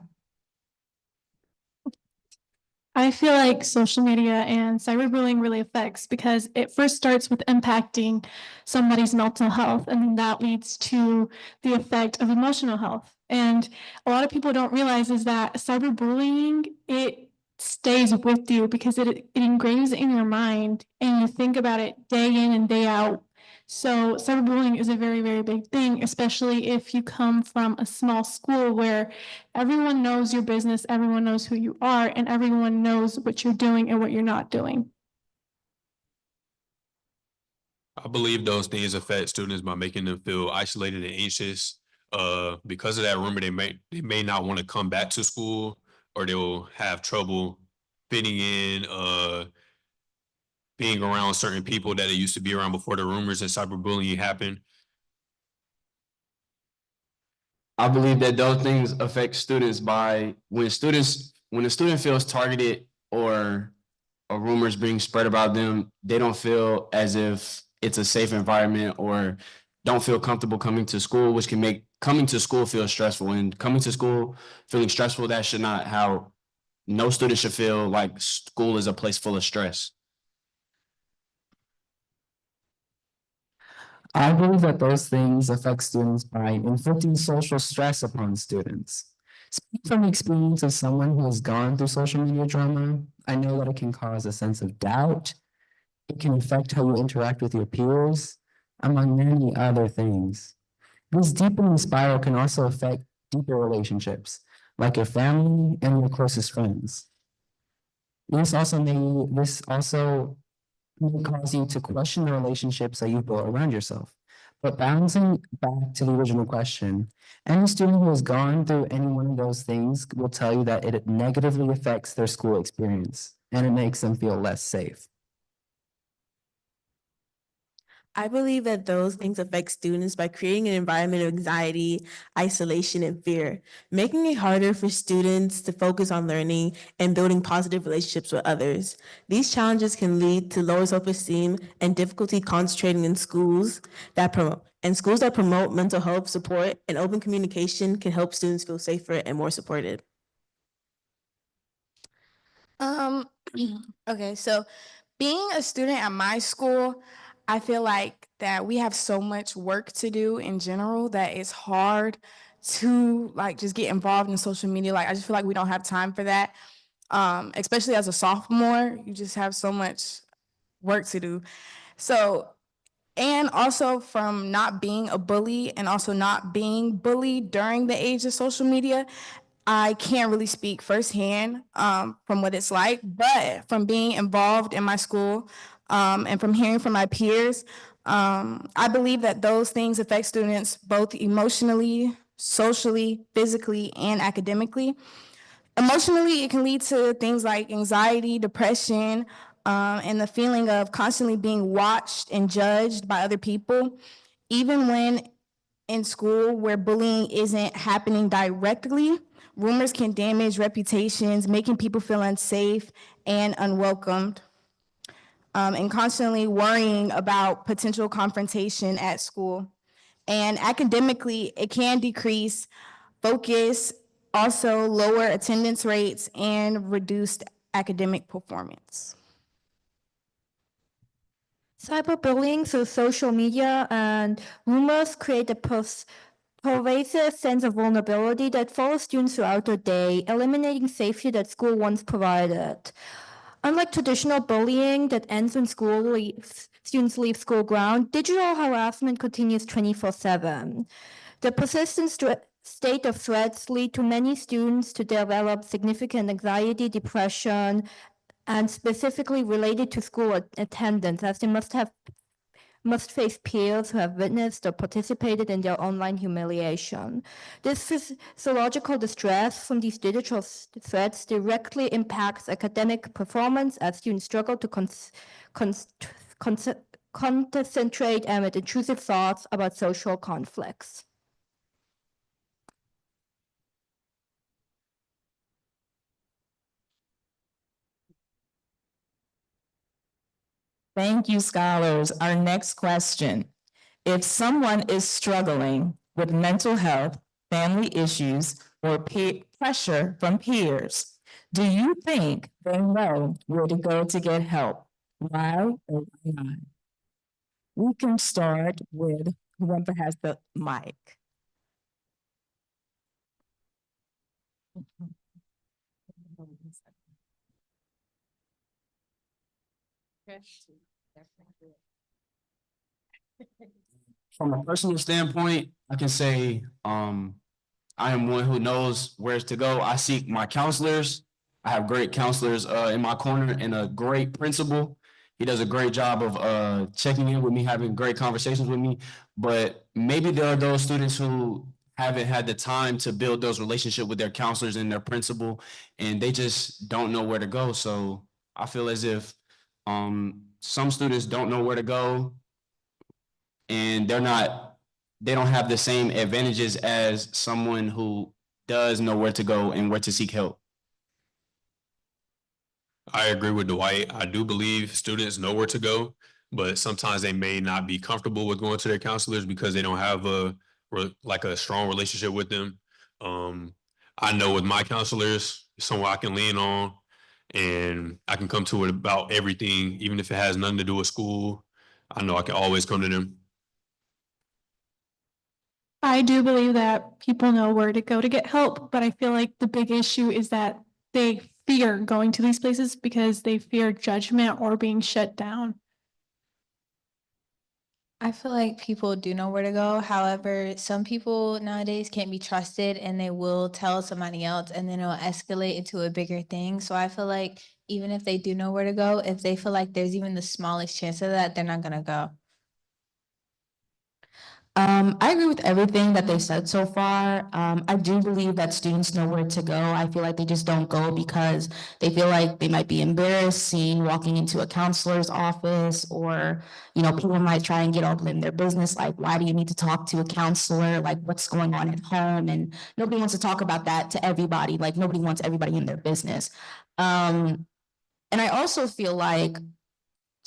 I feel like social media and cyberbullying really affects because it first starts with impacting somebody's mental health, and then that leads to the effect of emotional health. And a lot of people don't realize is that cyberbullying, it stays with you because it engraves in your mind and you think about it day in and day out. So cyberbullying is a very, very big thing, especially if you come from a small school where everyone knows your business, everyone knows who you are, and everyone knows what you're doing and what you're not doing. I believe those things affect students by making them feel isolated and anxious. Because of that rumor, they may not want to come back to school, or they'll have trouble fitting in, being around certain people that they used to be around before the rumors and cyberbullying happened. I believe that those things affect students by when a student feels targeted or rumors being spread about them, they don't feel as if it's a safe environment or don't feel comfortable coming to school, which can make coming to school feel stressful. And coming to school feeling stressful, that should not how no student should feel like school is a place full of stress. I believe that those things affect students by inflicting social stress upon students. Speaking from the experience of someone who has gone through social media drama, I know that it can cause a sense of doubt. It can affect how you interact with your peers, among many other things. This deepening spiral can also affect deeper relationships, like your family and your closest friends. This also may cause you to question the relationships that you built around yourself. But bouncing back to the original question, any student who has gone through any one of those things will tell you that it negatively affects their school experience and it makes them feel less safe. I believe that those things affect students by creating an environment of anxiety, isolation, and fear, making it harder for students to focus on learning and building positive relationships with others. These challenges can lead to lower self-esteem and difficulty concentrating in schools that promote mental health support and open communication can help students feel safer and more supported. Okay, so being a student at my school, I feel like that we have so much work to do in general that it's hard to like just get involved in social media. Like I just feel like we don't have time for that. Especially as a sophomore, you just have so much work to do. So, and also from not being a bully and also not being bullied during the age of social media, I can't really speak firsthand from what it's like, but from being involved in my school and from hearing from my peers, I believe that those things affect students both emotionally, socially, physically, and academically. Emotionally, it can lead to things like anxiety, depression, and the feeling of constantly being watched and judged by other people, even when in school where bullying isn't happening directly. Rumors can damage reputations, making people feel unsafe and unwelcomed, and constantly worrying about potential confrontation at school. And academically, it can decrease focus, also lower attendance rates, and reduced academic performance. Cyberbullying through social media and rumors create a pervasive sense of vulnerability that follows students throughout their day, eliminating safety that school once provided. Unlike traditional bullying that ends when students leave school ground, digital harassment continues 24/7. The persistent state of threats lead to many students to develop significant anxiety, depression, and specifically related to school attendance, as they must face peers who have witnessed or participated in their online humiliation. This physiological distress from these digital threats directly impacts academic performance as students struggle to concentrate amid intrusive thoughts about social conflicts. Thank you, scholars. Our next question. If someone is struggling with mental health, family issues, or pressure from peers, do you think they know where to go to get help? Why or why not? We can start with whoever has the mic. From a personal standpoint, I can say, I am one who knows where to go. I seek my counselors. I have great counselors, in my corner and a great principal. He does a great job of, checking in with me, having great conversations with me. But maybe there are those students who haven't had the time to build those relationships with their counselors and their principal, and they just don't know where to go. So I feel as if, some students don't know where to go, and they're not they don't have the same advantages as someone who does know where to go and where to seek help. I agree with Dwight. I do believe students know where to go, but sometimes they may not be comfortable with going to their counselors because they don't have like a strong relationship with them. I know with my counselors, someone I can lean on, and I can come to it about everything, even if it has nothing to do with school. I know I can always come to them. I do believe that people know where to go to get help, but I feel like the big issue is that they fear going to these places because they fear judgment or being shut down. I feel like people do know where to go. However, some people nowadays can't be trusted and they will tell somebody else and then it'll escalate into a bigger thing. So I feel like even if they do know where to go, if they feel like there's even the smallest chance of that, they're not gonna go. I agree with everything that they said so far. I do believe that students know where to go. I feel like they just don't go because they feel like they might be embarrassed seen walking into a counselor's office, or, people might try and get all in their business. Like, why do you need to talk to a counselor? Like, what's going on at home? And nobody wants to talk about that to everybody. Like, nobody wants everybody in their business. And I also feel like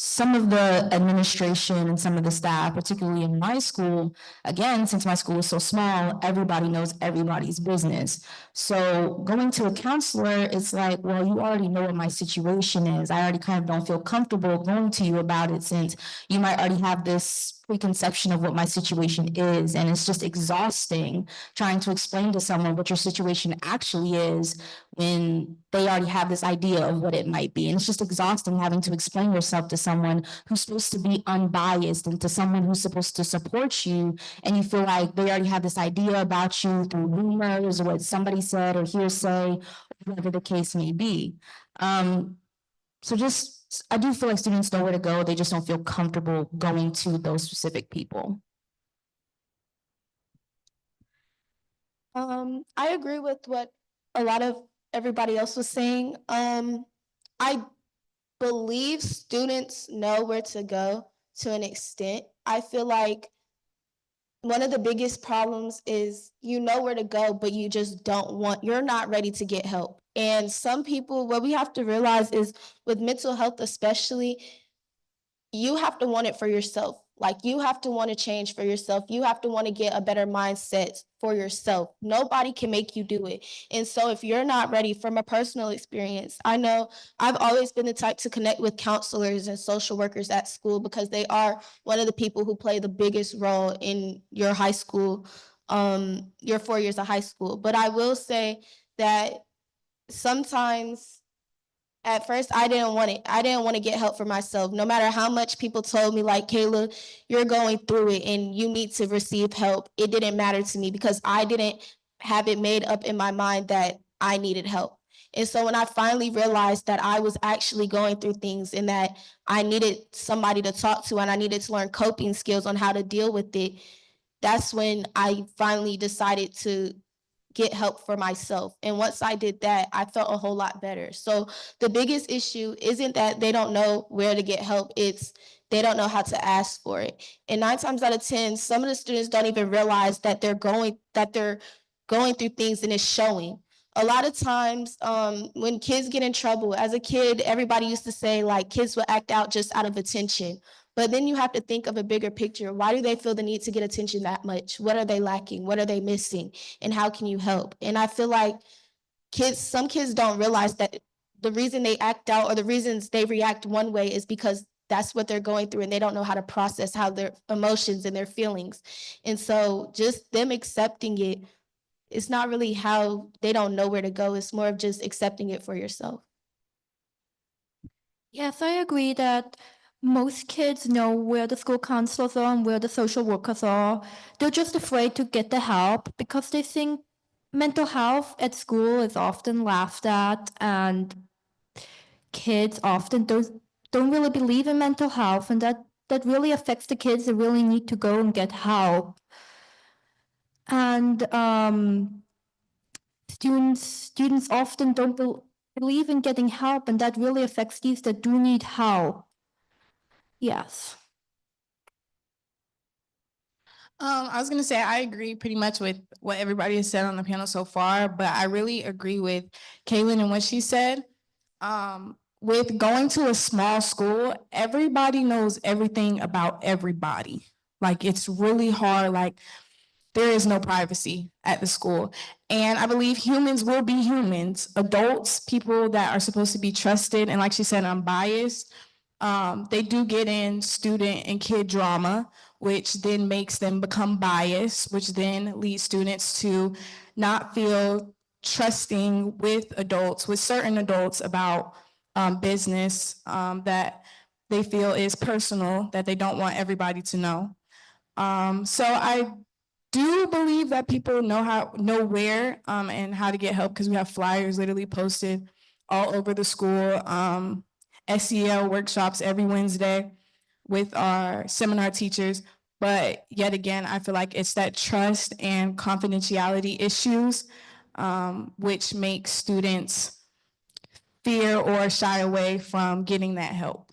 some of the administration and some of the staff, particularly in my school, again, since my school is so small, everybody knows everybody's business. So going to a counselor, it's like, well, you already know what my situation is. I already kind of don't feel comfortable going to you about it, since you might already have this preconception of what my situation is. And it's just exhausting trying to explain to someone what your situation actually is when they already have this idea of what it might be. And it's just exhausting having to explain yourself to someone who's supposed to be unbiased and to someone who's supposed to support you. And you feel like they already have this idea about you through rumors or what somebody said or hearsay, whatever the case may be. I do feel like students know where to go. They just don't feel comfortable going to those specific people. I agree with what a lot of everybody else was saying. I believe students know where to go to an extent. I feel like one of the biggest problems is you know where to go, but you just you're not ready to get help. And some people, what we have to realize is with mental health especially, you have to want it for yourself. Like, you have to want to change for yourself. You have to want to get a better mindset for yourself. Nobody can make you do it. And so if you're not ready, from a personal experience, I know I've always been the type to connect with counselors and social workers at school because they are one of the people who play the biggest role in your high school, your 4 years of high school. But I will say that sometimes at first, I didn't want it. I didn't want to get help for myself. No matter how much people told me, like, Kayla, you're going through it and you need to receive help. It didn't matter to me because I didn't have it made up in my mind that I needed help. And so when I finally realized that I was actually going through things and that I needed somebody to talk to and I needed to learn coping skills on how to deal with it, that's when I finally decided to get help for myself. And once I did that, I felt a whole lot better. So the biggest issue isn't that they don't know where to get help, it's they don't know how to ask for it. And 9 times out of 10, some of the students don't even realize that they're going through things and it's showing. A lot of times when kids get in trouble, as a kid, everybody used to say like kids will act out just out of attention. But then you have to think of a bigger picture. Why do they feel the need to get attention that much? What are they lacking? What are they missing? And how can you help? And I feel like some kids don't realize that the reason they act out or the reasons they react one way is because that's what they're going through and they don't know how to process how their emotions and their feelings. And so just them accepting it, it's not really how they don't know where to go. It's more of just accepting it for yourself. Yes, I agree that most kids know where the school counselors are and where the social workers are. They're just afraid to get the help because they think mental health at school is often laughed at, and kids often don't really believe in mental health, and that really affects the kids that really need to go and get help. And students often don't believe in getting help, and that really affects these that do need help. Yes. I was gonna say, I agree pretty much with what everybody has said on the panel so far, but I really agree with Kaylin and what she said. With going to a small school, everybody knows everything about everybody. Like, it's really hard, like, there is no privacy at the school. And I believe humans will be humans, adults, people that are supposed to be trusted, and like she said, unbiased. They do get in student and kid drama, which then makes them become biased, which then leads students to not feel trusting with adults, with certain adults about business that they feel is personal, that they don't want everybody to know. So I do believe that people know where and how to get help, because we have flyers literally posted all over the school. SEL workshops every Wednesday with our seminar teachers. But yet again, I feel like it's that trust and confidentiality issues, which makes students fear or shy away from getting that help.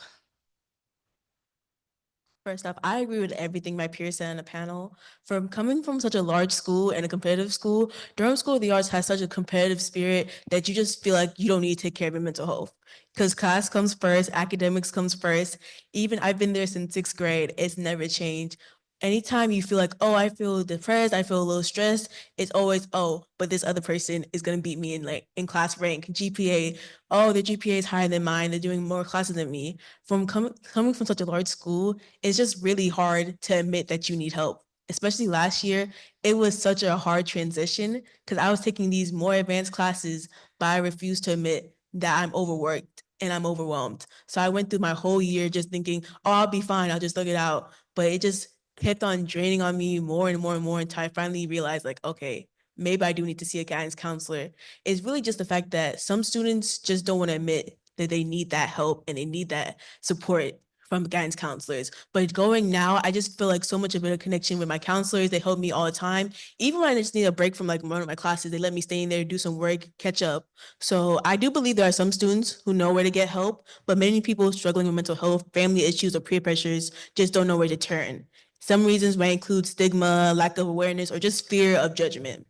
First off, I agree with everything my peers said on the panel. From coming from such a large school and a competitive school, Durham School of the Arts has such a competitive spirit that you just feel like you don't need to take care of your mental health. Because class comes first, academics comes first. Even I've been there since 6th grade, it's never changed. Anytime you feel like, oh, I feel depressed, I feel a little stressed, it's always, oh, but this other person is gonna beat me in class rank, GPA. Oh, their GPA is higher than mine, they're doing more classes than me. From coming from such a large school, it's just really hard to admit that you need help. Especially last year, it was such a hard transition because I was taking these more advanced classes, but I refused to admit that I'm overworked and I'm overwhelmed. So I went through my whole year just thinking, oh, I'll be fine, I'll just look it out. But it just kept on draining on me more and more and more until I finally realized, like, okay, maybe I do need to see a guidance counselor. It's really just the fact that some students just don't want to admit that they need that help and they need that support from guidance counselors. But going now, I just feel like so much of a connection with my counselors. They help me all the time. Even when I just need a break from like one of my classes, they let me stay in there, do some work, catch up. So I do believe there are some students who know where to get help, but many people struggling with mental health, family issues, or peer pressures just don't know where to turn. Some reasons might include stigma, lack of awareness, or just fear of judgment.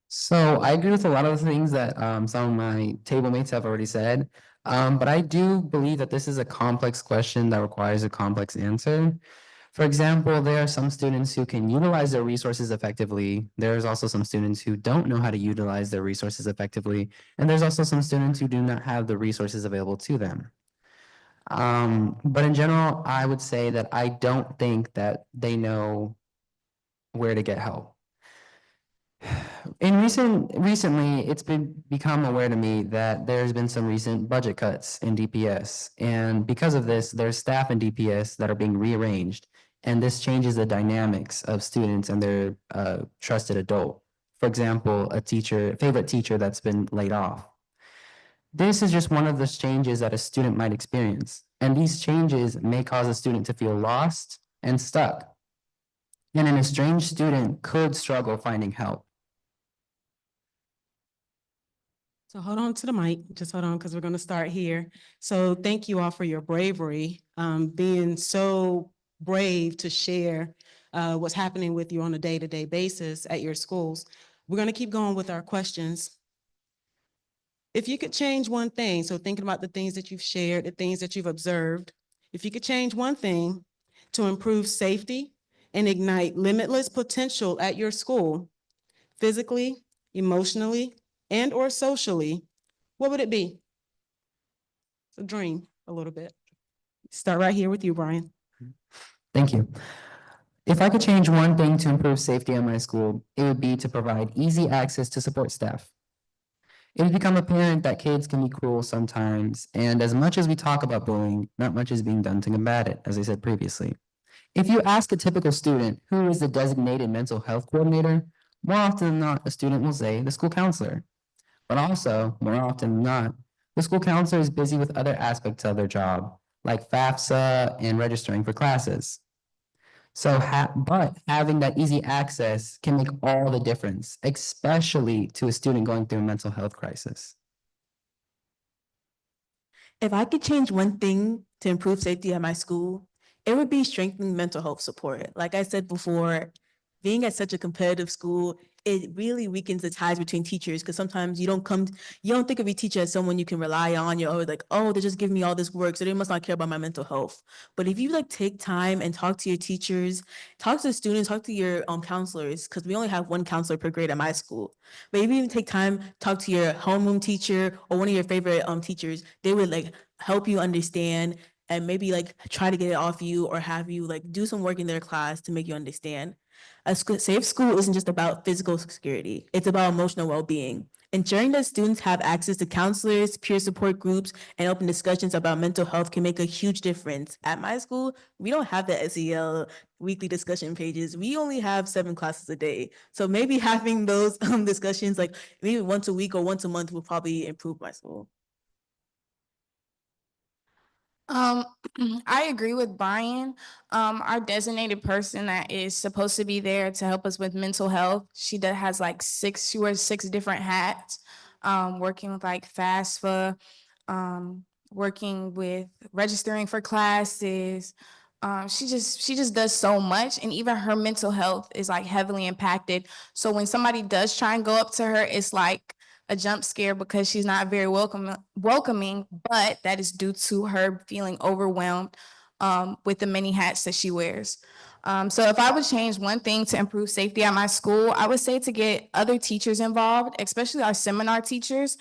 So I agree with a lot of the things that some of my table mates have already said. But I do believe that this is a complex question that requires a complex answer. For example, there are some students who can utilize their resources effectively. There's also some students who don't know how to utilize their resources effectively. And there's also some students who do not have the resources available to them. But in general, I would say that I don't think that they know where to get help. Recently, it's become aware to me that there's been some recent budget cuts in DPS. And because of this, there's staff in DPS that are being rearranged. And this changes the dynamics of students and their trusted adult. For example, a favorite teacher that's been laid off. This is just one of the changes that a student might experience. And these changes may cause a student to feel lost and stuck. And an estranged student could struggle finding help. So hold on to the mic, just hold on, because we're going to start here. So thank you all for your bravery, being so brave to share what's happening with you on a day-to-day basis at your schools. We're going to keep going with our questions. If you could change one thing, so thinking about the things that you've shared, the things that you've observed, if you could change one thing to improve safety and ignite limitless potential at your school, physically, emotionally, and or socially, what would it be? It's a dream a little bit. Start right here with you, Brian. Thank you. If I could change one thing to improve safety at my school, it would be to provide easy access to support staff. It has become apparent that kids can be cruel sometimes, and as much as we talk about bullying, not much is being done to combat it, as I said previously. If you ask a typical student who is the designated mental health coordinator, more often than not, a student will say the school counselor. But also, more often than not, the school counselor is busy with other aspects of their job, like FAFSA and registering for classes. But having that easy access can make all the difference, especially to a student going through a mental health crisis. If I could change one thing to improve safety at my school, it would be strengthening mental health support. Like I said before, being at such a competitive school, it really weakens the ties between teachers because sometimes you don't think of your teacher as someone you can rely on. You're always like, oh, they're just giving me all this work, so they must not care about my mental health. But if you like take time and talk to your teachers, talk to the students, talk to your counselors, because we only have one counselor per grade at my school. But if you even take time, talk to your homeroom teacher or one of your favorite teachers, they would like help you understand and maybe like try to get it off you or have you like do some work in their class to make you understand. A safe school isn't just about physical security, it's about emotional well-being. Ensuring that students have access to counselors, peer support groups, and open discussions about mental health can make a huge difference. At my school, we don't have the SEL weekly discussion pages. We only have 7 classes a day. So maybe having those discussions like maybe once a week or once a month will probably improve my school. I agree with Brian. Our designated person that is supposed to be there to help us with mental health, she has like she wears 6 different hats, working with like FAFSA, working with registering for classes. She just does so much, and even her mental health is like heavily impacted. So when somebody does try and go up to her, it's like a jump scare because she's not very welcoming, but that is due to her feeling overwhelmed with the many hats that she wears. So if I would change one thing to improve safety at my school, I would say to get other teachers involved, especially our seminar teachers,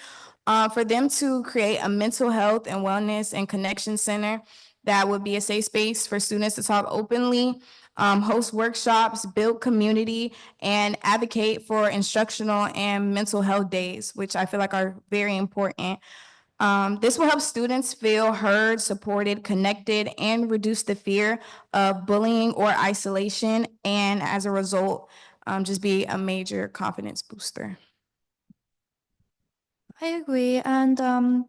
for them to create a mental health and wellness and connection center that would be a safe space for students to talk openly, host workshops, build community, and advocate for instructional and mental health days, which I feel like are very important. This will help students feel heard, supported, connected, and reduce the fear of bullying or isolation, and as a result, just be a major confidence booster. I agree. And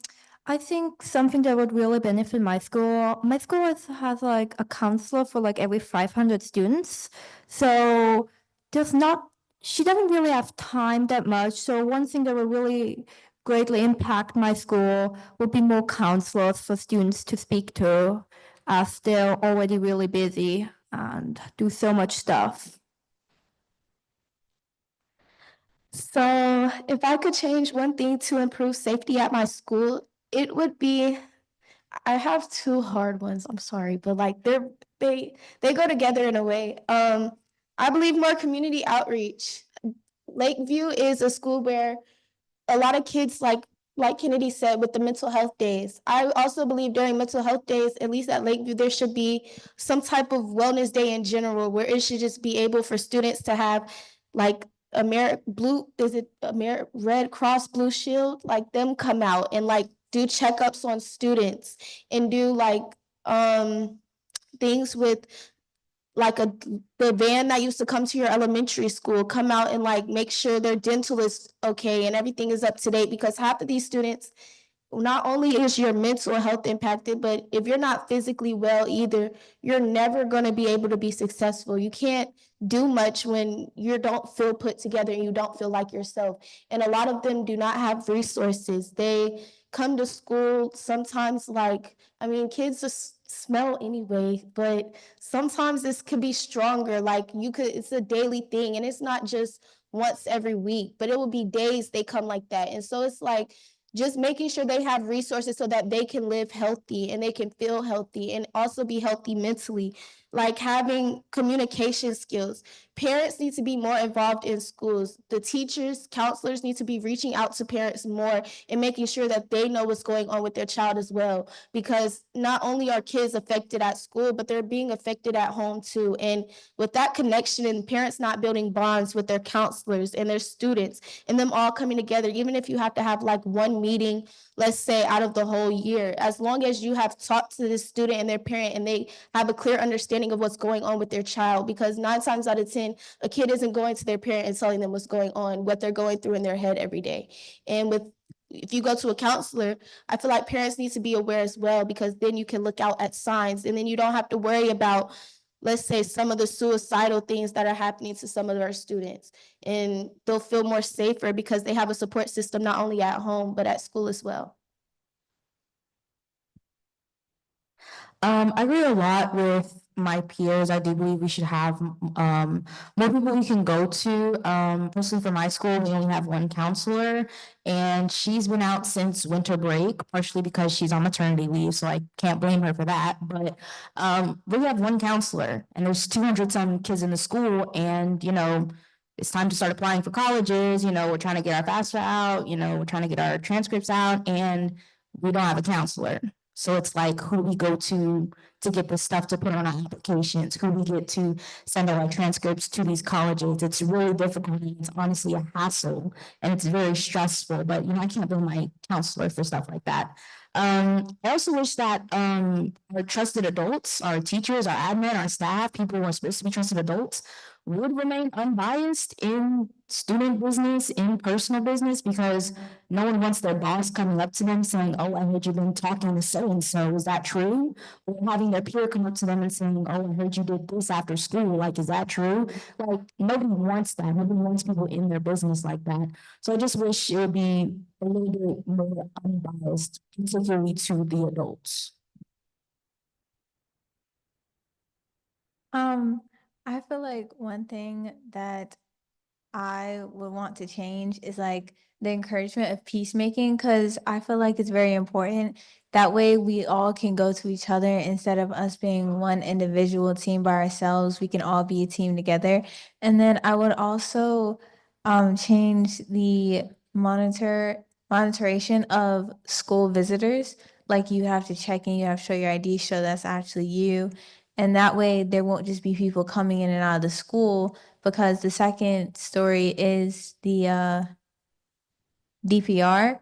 I think something that would really benefit my school has like a counselor for like every 500 students. So she doesn't really have time that much. So one thing that would really greatly impact my school would be more counselors for students to speak to, as they're already really busy and do so much stuff. So if I could change one thing to improve safety at my school, it would be, I have 2 hard ones, I'm sorry, but like they go together in a way. I believe more community outreach. Lakeview is a school where a lot of kids, like Kennedy said, with the mental health days. I also believe during mental health days, at least at Lakeview, there should be some type of wellness day in general where it should just be able for students to have like Red Cross Blue Shield, like them come out and like do checkups on students and do like things with like the van that used to come to your elementary school, come out and like make sure their dental is okay and everything is up to date, because half of these students, not only is your mental health impacted, but if you're not physically well either, you're never going to be able to be successful. You can't do much when you don't feel put together and you don't feel like yourself. And a lot of them do not have resources. They come to school sometimes kids just smell anyway, but sometimes this could be stronger. It's a daily thing, and it's not just once every week, but it will be days they come like that. And so it's like just making sure they have resources so that they can live healthy and they can feel healthy and also be healthy mentally, like having communication skills. Parents need to be more involved in schools. The teachers, counselors need to be reaching out to parents more and making sure that they know what's going on with their child as well, because not only are kids affected at school, but they're being affected at home too. And with that connection and parents not building bonds with their counselors and their students and them all coming together, even if you have to have like one meeting, let's say out of the whole year, as long as you have talked to the student and their parent and they have a clear understanding of what's going on with their child, because 9 times out of 10, a kid isn't going to their parent and telling them what's going on, what they're going through in their head every day. And if you go to a counselor, I feel like parents need to be aware as well, because then you can look out at signs and then you don't have to worry about, let's say, some of the suicidal things that are happening to some of our students, and they'll feel more safer because they have a support system not only at home, but at school as well. I agree a lot with my peers. I do believe we should have more people we can go to. Personally for my school, we only have one counselor and she's been out since winter break, partially because she's on maternity leave, so I can't blame her for that. But we have one counselor and there's 200 some kids in the school and it's time to start applying for colleges. We're trying to get our FAFSA out, we're trying to get our transcripts out and we don't have a counselor. So it's like who we go to get this stuff to put on our applications, who we get to send our transcripts to these colleges. It's really difficult and it's honestly a hassle and it's very stressful, but I can't blame my counselor for stuff like that. I also wish that our trusted adults, our teachers, our admin, our staff, people who are supposed to be trusted adults would remain unbiased in student business, in personal business, because no one wants their boss coming up to them saying, oh, I heard you've been talking to so-and-so, is that true? Or having their peer come up to them and saying, oh, I heard you did this after school, like, is that true? Like, nobody wants that. Nobody wants people in their business like that. So I just wish it would be a little bit more unbiased, particularly to the adults. I feel like one thing that I would want to change is like the encouragement of peacemaking, because I feel like it's very important. That way we all can go to each other instead of us being one individual team by ourselves. We can all be a team together. And then I would also change the monitoration of school visitors. Like you have to check in, you have to show your ID, show that's actually you. And that way there won't just be people coming in and out of the school, because the second story is the DPR.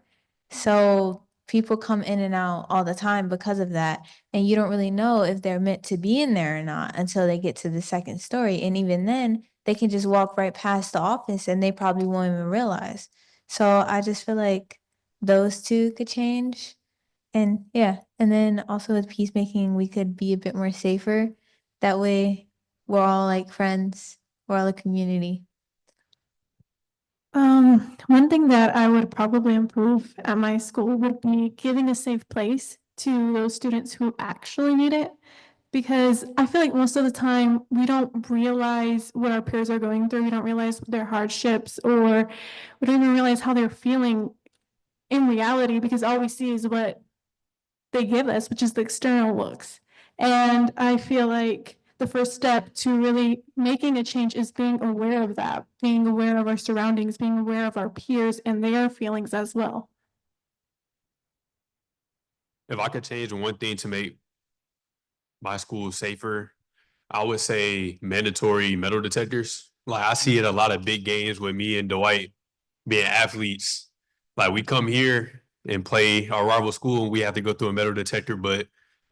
So people come in and out all the time because of that. And you don't really know if they're meant to be in there or not until they get to the second story. And even then, they can just walk right past the office and they probably won't even realize. So I just feel like those two could change. And yeah, and then also with peacemaking, we could be a bit more safer. That way, we're all like friends, we're all a community. One thing that I would probably improve at my school would be giving a safe place to those students who actually need it. Because I feel like most of the time we don't realize what our peers are going through. We don't realize their hardships, or we don't even realize how they're feeling in reality, because all we see is what they give us, which is the external looks. And I feel like the first step to really making a change is being aware of that, being aware of our surroundings, being aware of our peers and their feelings as well. If I could change one thing to make my school safer, I would say mandatory metal detectors. Like I see it a lot of big games with me and Dwight being athletes. Like we come here and play our rival school and we have to go through a metal detector, but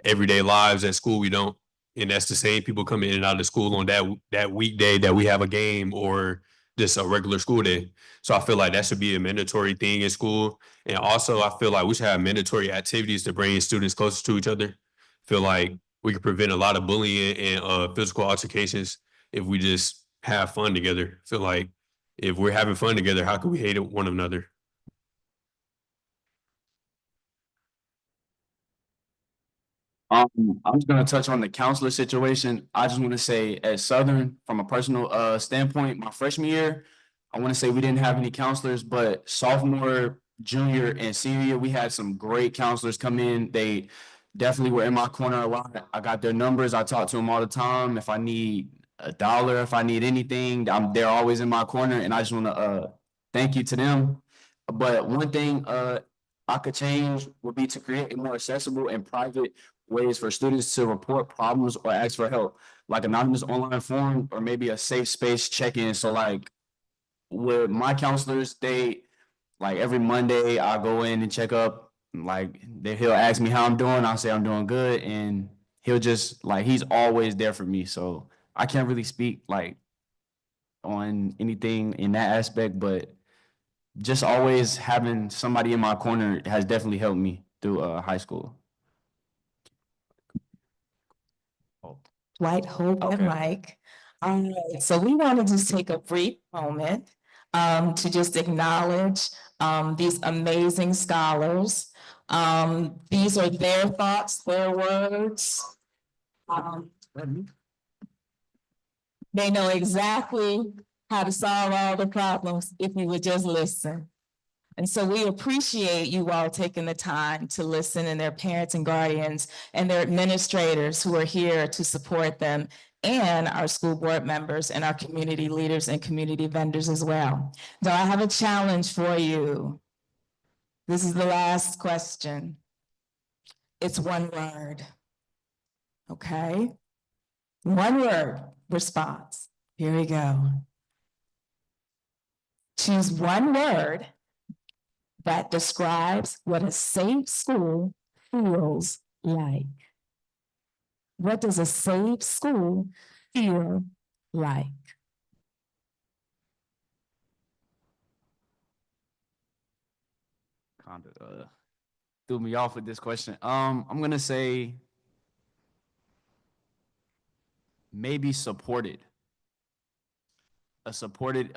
everyday lives at school we don't. And that's the same people coming in and out of the school on that weekday that we have a game or just a regular school day. So I feel like that should be a mandatory thing in school. And also I feel like we should have mandatory activities to bring students closer to each other. Feel like we could prevent a lot of bullying and physical altercations if we just have fun together. Feel like if we're having fun together, how can we hate one another? I'm just gonna touch on the counselor situation. I just want to say at Southern, from a personal standpoint, my freshman year, I want to say we didn't have any counselors, but sophomore, junior, and senior year, we had some great counselors come in. They definitely were in my corner a lot. I got their numbers. I talk to them all the time. If I need $1, if I need anything, they're always in my corner, and I just want to thank you to them. But one thing I could change would be to create a more accessible and private ways for students to report problems or ask for help, like anonymous online forum or maybe a safe space check-in. So like with my counselors, they like every Monday I go in and check up, like he'll ask me how I'm doing. I'll say I'm doing good. And he'll just like, he's always there for me. So I can't really speak like on anything in that aspect, but just always having somebody in my corner has definitely helped me through high school. Dwight, Hope, and Mike. All right, so we want to just take a brief moment to just acknowledge these amazing scholars. These are their thoughts, their words. They know exactly how to solve all the problems if you would just listen. And so we appreciate you all taking the time to listen, and their parents and guardians and their administrators who are here to support them, and our school board members and our community leaders and community vendors as well. So I have a challenge for you. This is the last question. It's one word. Okay? One word response. Here we go. Choose one word that describes what a safe school feels like. What does a safe school feel like? Kind of threw me off with this question. I'm gonna say maybe supported. A supported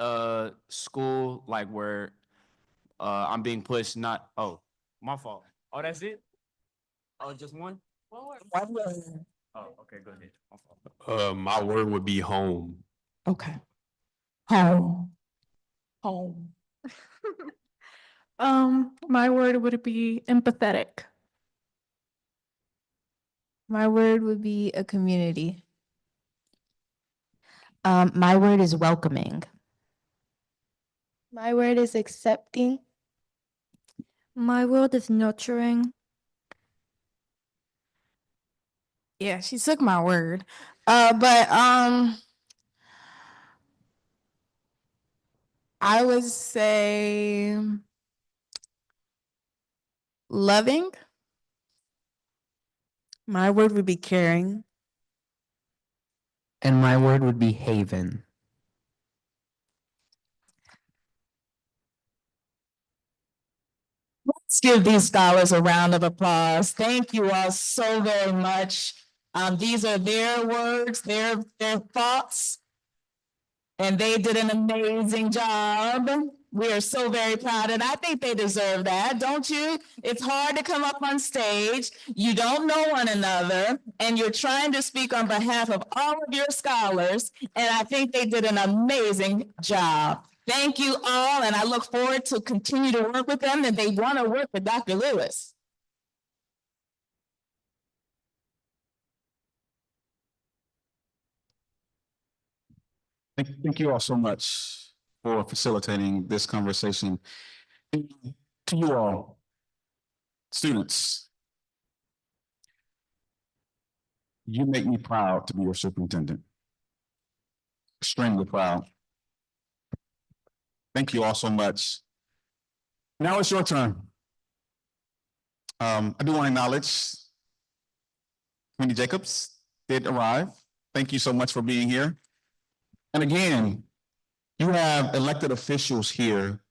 school, like where I'm being pushed, not, oh, my fault. Oh, that's it? Oh, just one? One word. Oh, okay, go ahead. My fault. My word would be home. Okay. Home. Home. My word would be empathetic. My word would be a community. My word is welcoming. My word is accepting. My word is nurturing. Yeah, she took my word. But I would say loving. My word would be caring. And my word would be haven. Let's give these scholars a round of applause. Thank you all so very much. These are their words, their thoughts, and they did an amazing job. We are so very proud, and I think they deserve that, don't you? It's hard to come up on stage, you don't know one another, and you're trying to speak on behalf of all of your scholars, and I think they did an amazing job. Thank you all, and I look forward to continue to work with them, and they want to work with Dr. Lewis. Thank you all so much for facilitating this conversation. To you all, students, you make me proud to be your superintendent. Extremely proud. Thank you all so much. Now it's your turn. I do want to acknowledge Wendy Jacobs did arrive. Thank you so much for being here. And again, you have elected officials here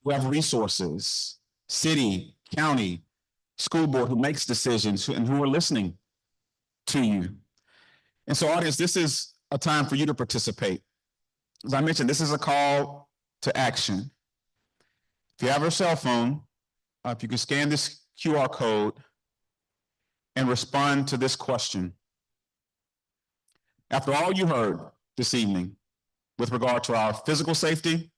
who have resources, city, county, school board who makes decisions and who are listening to you. And so, audience, this is a time for you to participate. As I mentioned, this is a call to action. If you have your cell phone, if you can scan this QR code and respond to this question. After all you heard this evening with regard to our physical safety,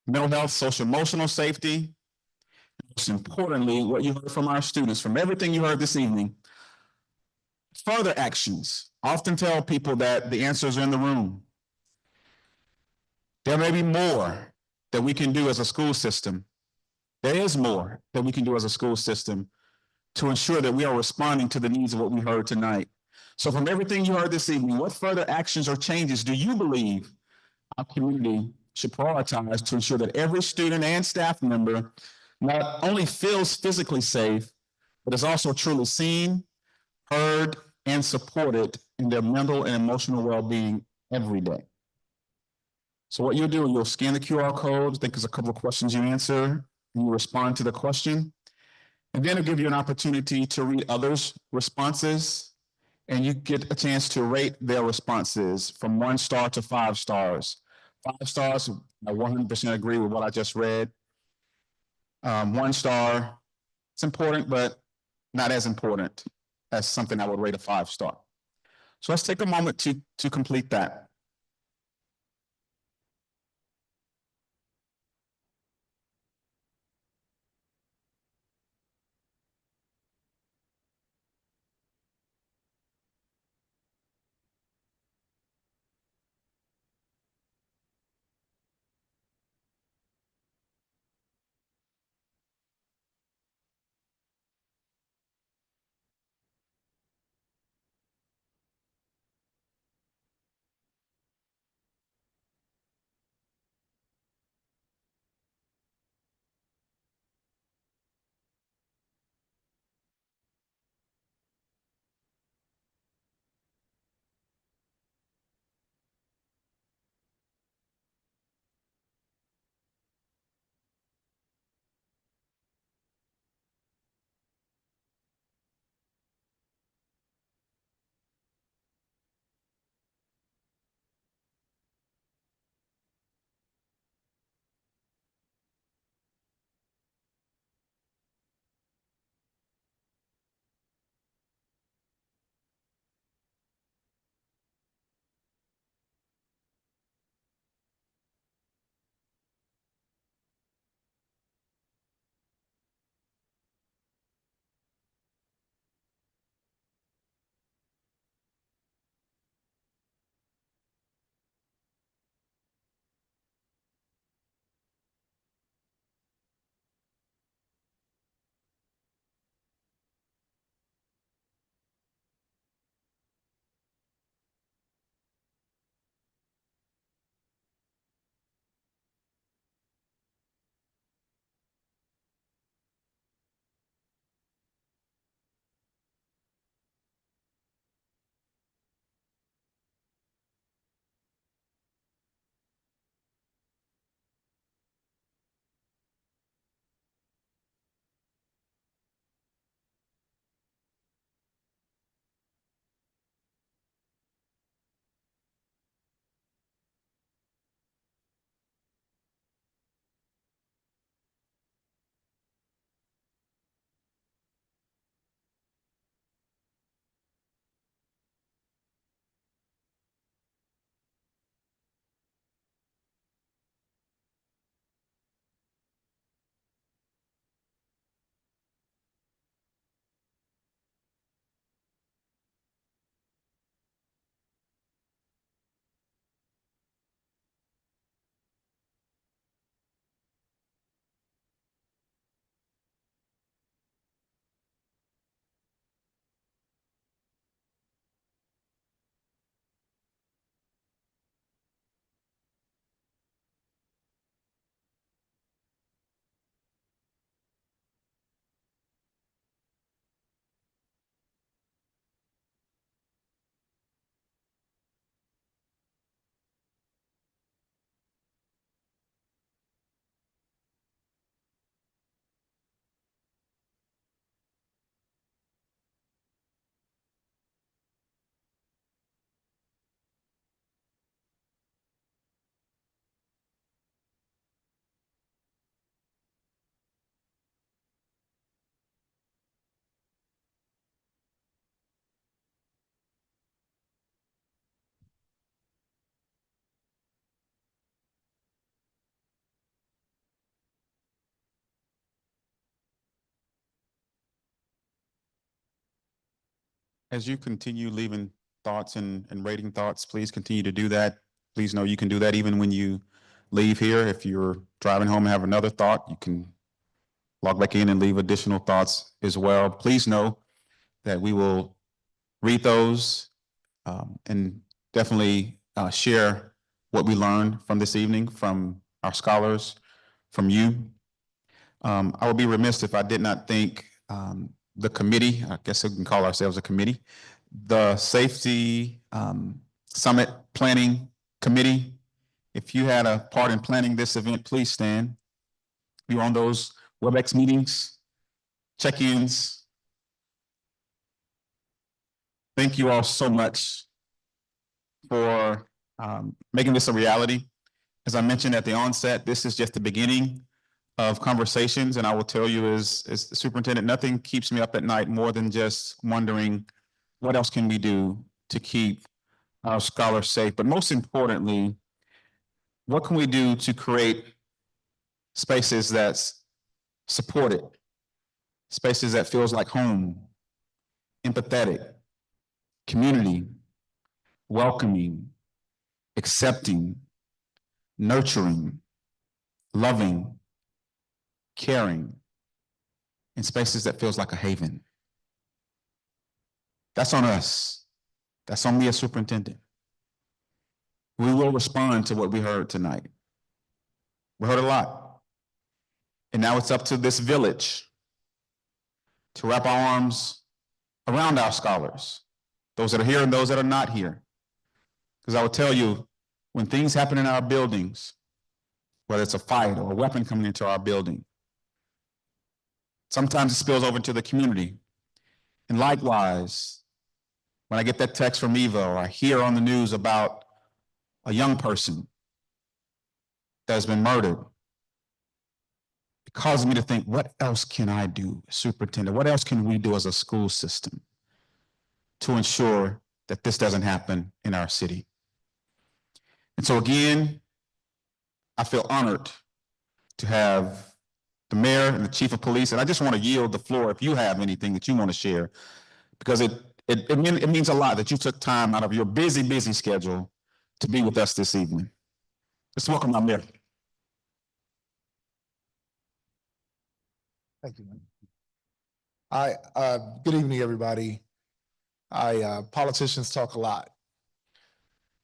mental health, social emotional safety, most importantly, what you heard from our students, from everything you heard this evening, further actions. I often tell people that the answers are in the room. There may be more that we can do as a school system. There is more that we can do as a school system to ensure that we are responding to the needs of what we heard tonight. So from everything you heard this evening, what further actions or changes do you believe our community should prioritize to ensure that every student and staff member not only feels physically safe, but is also truly seen, heard, and supported in their mental and emotional well-being every day? So what you'll do, you'll scan the QR code. I think there's a couple of questions you answer, and you respond to the question. And then it'll give you an opportunity to read others' responses, and you get a chance to rate their responses from 1 star to 5 stars. 5 stars, I 100% agree with what I just read. 1 star, it's important, but not as important as something I would rate a 5-star. So let's take a moment to complete that. As you continue leaving thoughts and rating thoughts, please continue to do that. Please know you can do that even when you leave here. If you're driving home and have another thought, you can log back in and leave additional thoughts as well. Please know that we will read those and definitely share what we learned from this evening, from our scholars, from you. I would be remiss if I did not thank the committee, I guess we can call ourselves a committee, the Safety Summit Planning Committee. If you had a part in planning this event, please stand. You were on those WebEx meetings, check-ins. Thank you all so much for making this a reality. As I mentioned at the onset, this is just the beginning of conversations, and I will tell you as the superintendent, nothing keeps me up at night more than just wondering what else can we do to keep our scholars safe, but most importantly, what can we do to create spaces that's supported, spaces that feels like home, empathetic, community, welcoming, accepting, nurturing, loving, caring, in spaces that feels like a haven. That's on us. That's on me as superintendent. We will respond to what we heard tonight. We heard a lot. And now it's up to this village to wrap our arms around our scholars, those that are here and those that are not here. Because I will tell you, when things happen in our buildings, whether it's a fight or a weapon coming into our building, sometimes it spills over into the community. And likewise, when I get that text from Eva or I hear on the news about a young person that has been murdered, it causes me to think, what else can I do, superintendent? What else can we do as a school system to ensure that this doesn't happen in our city? And so again, I feel honored to have the mayor and the chief of police, and I just want to yield the floor if you have anything that you want to share, because it means a lot that you took time out of your busy schedule to be with us this evening. Let's welcome our mayor. Thank you. Good evening, everybody. Politicians talk a lot.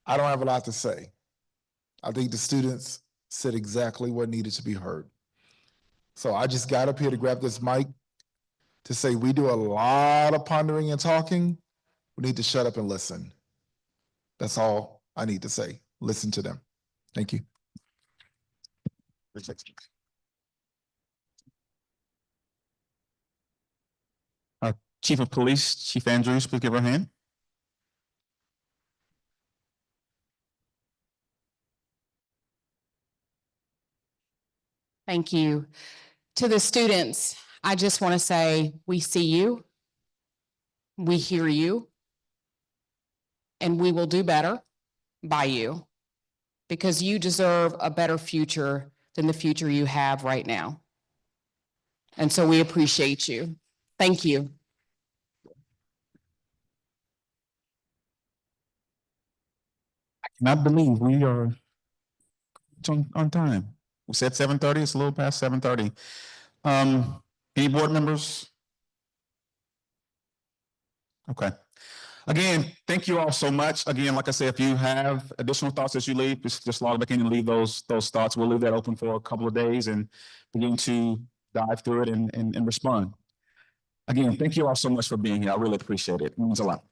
I don't have a lot to say. I think the students said exactly what needed to be heard. So I just got up here to grab this mic to say we do a lot of pondering and talking. We need to shut up and listen. That's all I need to say. Listen to them. Thank you. Chief of Police, Chief Andrews, please give her a hand. Thank you. To the students, I just want to say, we see you, we hear you, and we will do better by you, because you deserve a better future than the future you have right now. And so we appreciate you. Thank you. I cannot believe we are on time. We said 7:30, it's a little past 7:30. Any board members? Okay. Again, thank you all so much. Again, like I said, if you have additional thoughts as you leave, just log back in and leave those thoughts. We'll leave that open for a couple of days and begin to dive through it and respond. Again, thank you all so much for being here. I really appreciate it. It means a lot.